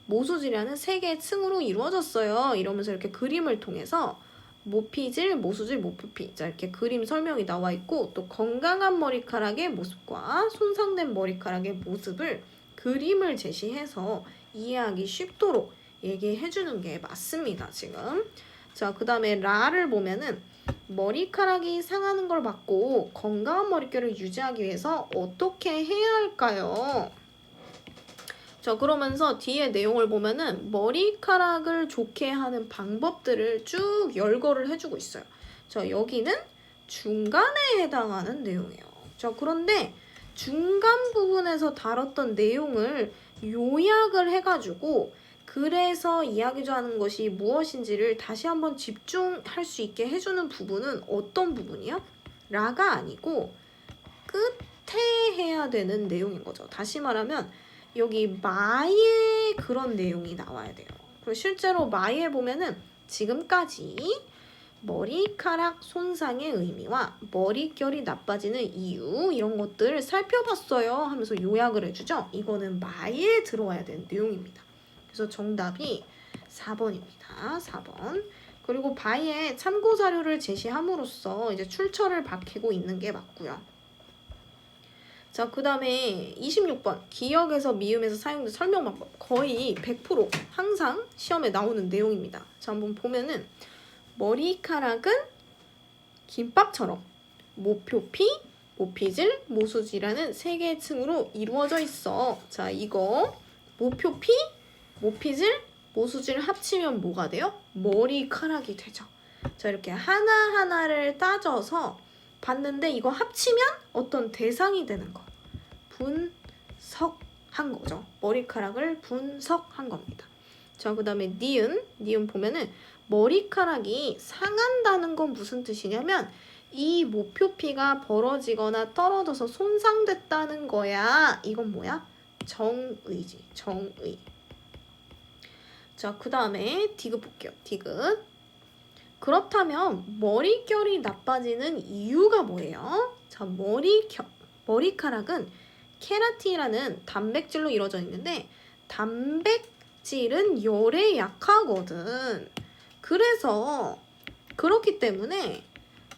모수지라는 세 개의 층으로 이루어졌어요. 이러면서 이렇게 그림을 통해서 모피질, 모수질, 모표피. 자, 이렇게 그림 설명이 나와 있고 또 건강한 머리카락의 모습과 손상된 머리카락의 모습을 그림을 제시해서 이해하기 쉽도록 얘기해 주는 게 맞습니다, 지금. 자, 그 다음에 라를 보면은 머리카락이 상하는 걸 막고 건강한 머릿결을 유지하기 위해서 어떻게 해야 할까요? 자, 그러면서 뒤에 내용을 보면은 머리카락을 좋게 하는 방법들을 쭉 열거를 해주고 있어요. 자, 여기는 중간에 해당하는 내용이에요. 자, 그런데 중간 부분에서 다뤘던 내용을 요약을 해가지고 그래서 이야기 하는 것이 무엇인지를 다시 한번 집중할 수 있게 해주는 부분은 어떤 부분이요? 라가 아니고 끝에 해야 되는 내용인 거죠. 다시 말하면 여기 마에 그런 내용이 나와야 돼요. 그리고 실제로 마에 보면은 지금까지 머리카락 손상의 의미와 머릿결이 나빠지는 이유 이런 것들을 살펴봤어요 하면서 요약을 해주죠. 이거는 마에 들어와야 되는 내용입니다. 그래서 정답이 4번입니다. 4번. 그리고 바에 참고 자료를 제시함으로써 이제 출처를 밝히고 있는 게 맞고요. 자, 그 다음에 26번 기억에서 미음에서 사용된 설명 방법 거의 100% 항상 시험에 나오는 내용입니다. 자, 한번 보면은 머리카락은 김밥처럼 모표피, 모피질, 모수지라는 세 개의 층으로 이루어져 있어. 자, 이거 모표피, 모피질, 모수지를 합치면 뭐가 돼요? 머리카락이 되죠. 자, 이렇게 하나하나를 따져서 봤는데 이거 합치면 어떤 대상이 되는 거. 분석한 거죠. 머리카락을 분석한 겁니다. 자, 그 다음에 니은 보면은 머리카락이 상한다는 건 무슨 뜻이냐면 이 모표피가 벌어지거나 떨어져서 손상됐다는 거야. 이건 뭐야? 정의지. 정의. 자, 그 다음에 디귿 볼게요. 디귿. 그렇다면 머릿결이 나빠지는 이유가 뭐예요? 자, 머리카락은 케라틴이라는 단백질로 이루어져 있는데 단백질은 열에 약하거든. 그래서 그렇기 때문에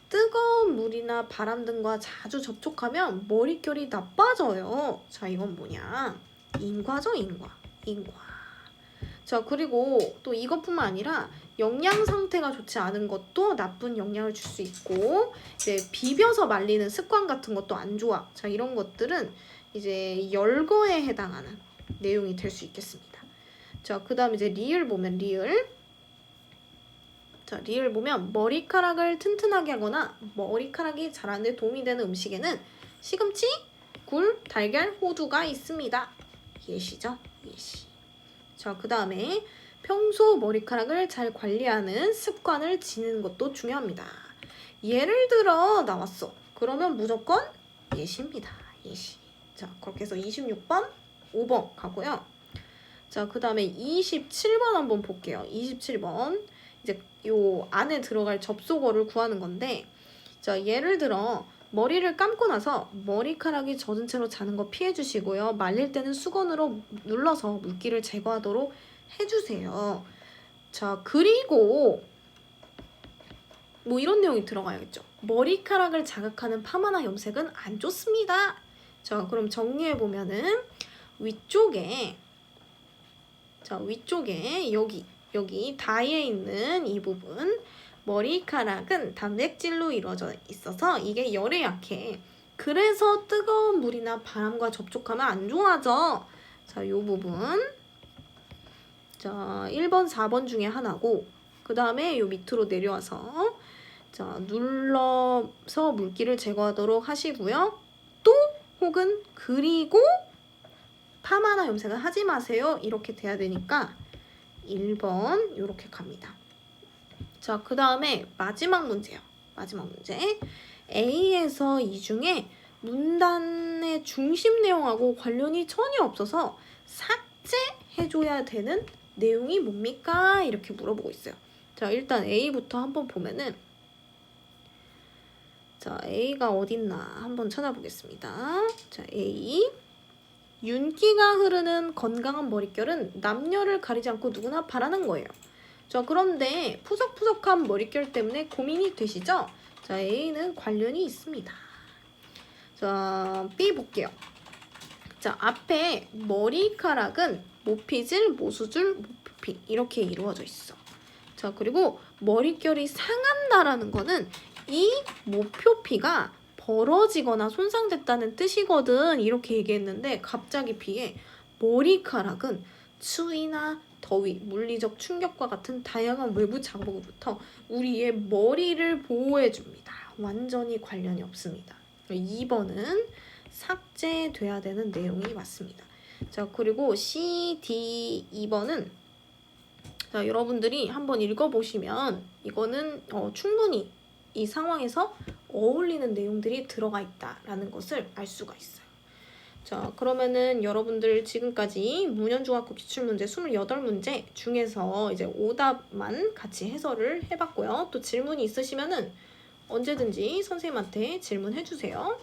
뜨거운 물이나 바람 등과 자주 접촉하면 머릿결이 나빠져요. 자, 이건 뭐냐? 인과죠, 인과. 자, 그리고 또 이것뿐만 아니라 영양 상태가 좋지 않은 것도 나쁜 영향을 줄 수 있고 이제 비벼서 말리는 습관 같은 것도 안 좋아. 자, 이런 것들은 이제 열거에 해당하는 내용이 될 수 있겠습니다. 자, 그 다음에 이제 리을 보면 자, 리을 보면 머리카락을 튼튼하게 하거나 머리카락이 자라는 데 도움이 되는 음식에는 시금치, 굴, 달걀, 호두가 있습니다. 예시죠? 예시. 자, 그 다음에 평소 머리카락을 잘 관리하는 습관을 지니는 것도 중요합니다. 예를 들어 나왔어. 그러면 무조건 예시입니다. 예시. 자, 그렇게 해서 26번, 5번 가고요. 자, 그 다음에 27번 한번 볼게요. 27번. 이제 요 안에 들어갈 접속어를 구하는 건데, 자, 예를 들어 머리를 감고 나서 머리카락이 젖은 채로 자는 거 피해 주시고요. 말릴 때는 수건으로 눌러서 물기를 제거하도록 해주세요. 자, 그리고 뭐 이런 내용이 들어가야겠죠. 머리카락을 자극하는 파마나 염색은 안 좋습니다. 자, 그럼 정리해보면은 위쪽에 여기 다이에 있는 이 부분 머리카락은 단백질로 이루어져 있어서 이게 열에 약해. 그래서 뜨거운 물이나 바람과 접촉하면 안 좋아져. 자, 이 부분. 자, 1번, 4번 중에 하나고 그 다음에 요 밑으로 내려와서 자, 눌러서 물기를 제거하도록 하시고요. 또 혹은 그리고 파마나 염색은 하지 마세요. 이렇게 돼야 되니까 1번 이렇게 갑니다. 자, 그 다음에 마지막 문제요. 마지막 문제. A에서 이 중에 문단의 중심 내용하고 관련이 전혀 없어서 삭제해줘야 되는 내용이 뭡니까? 이렇게 물어보고 있어요. 자, 일단 A부터 한번 보면은 자, A가 어딨나 한번 찾아보겠습니다. 자, A. 윤기가 흐르는 건강한 머릿결은 남녀를 가리지 않고 누구나 바라는 거예요. 자, 그런데 푸석푸석한 머릿결 때문에 고민이 되시죠? 자, A는 관련이 있습니다. 자, B 볼게요. 자, 앞에 머리카락은 모피질, 모수줄, 모표피 이렇게 이루어져 있어. 자, 그리고 머릿결이 상한다라는 거는 이 모표피가 벌어지거나 손상됐다는 뜻이거든. 이렇게 얘기했는데 갑자기 B에 머리카락은 추위나 더위, 물리적 충격과 같은 다양한 외부 자극으로부터 우리의 머리를 보호해줍니다. 완전히 관련이 없습니다. 2번은 삭제돼야 되는 내용이 맞습니다. 자, 그리고 C, D, 2번은 자, 여러분들이 한번 읽어보시면 이거는 충분히 이 상황에서 어울리는 내용들이 들어가 있다라는 것을 알 수가 있어요. 자, 그러면은 여러분들 지금까지 문현중학교 기출문제 28문제 중에서 이제 오답만 같이 해설을 해봤고요. 또 질문이 있으시면은 언제든지 선생님한테 질문해 주세요.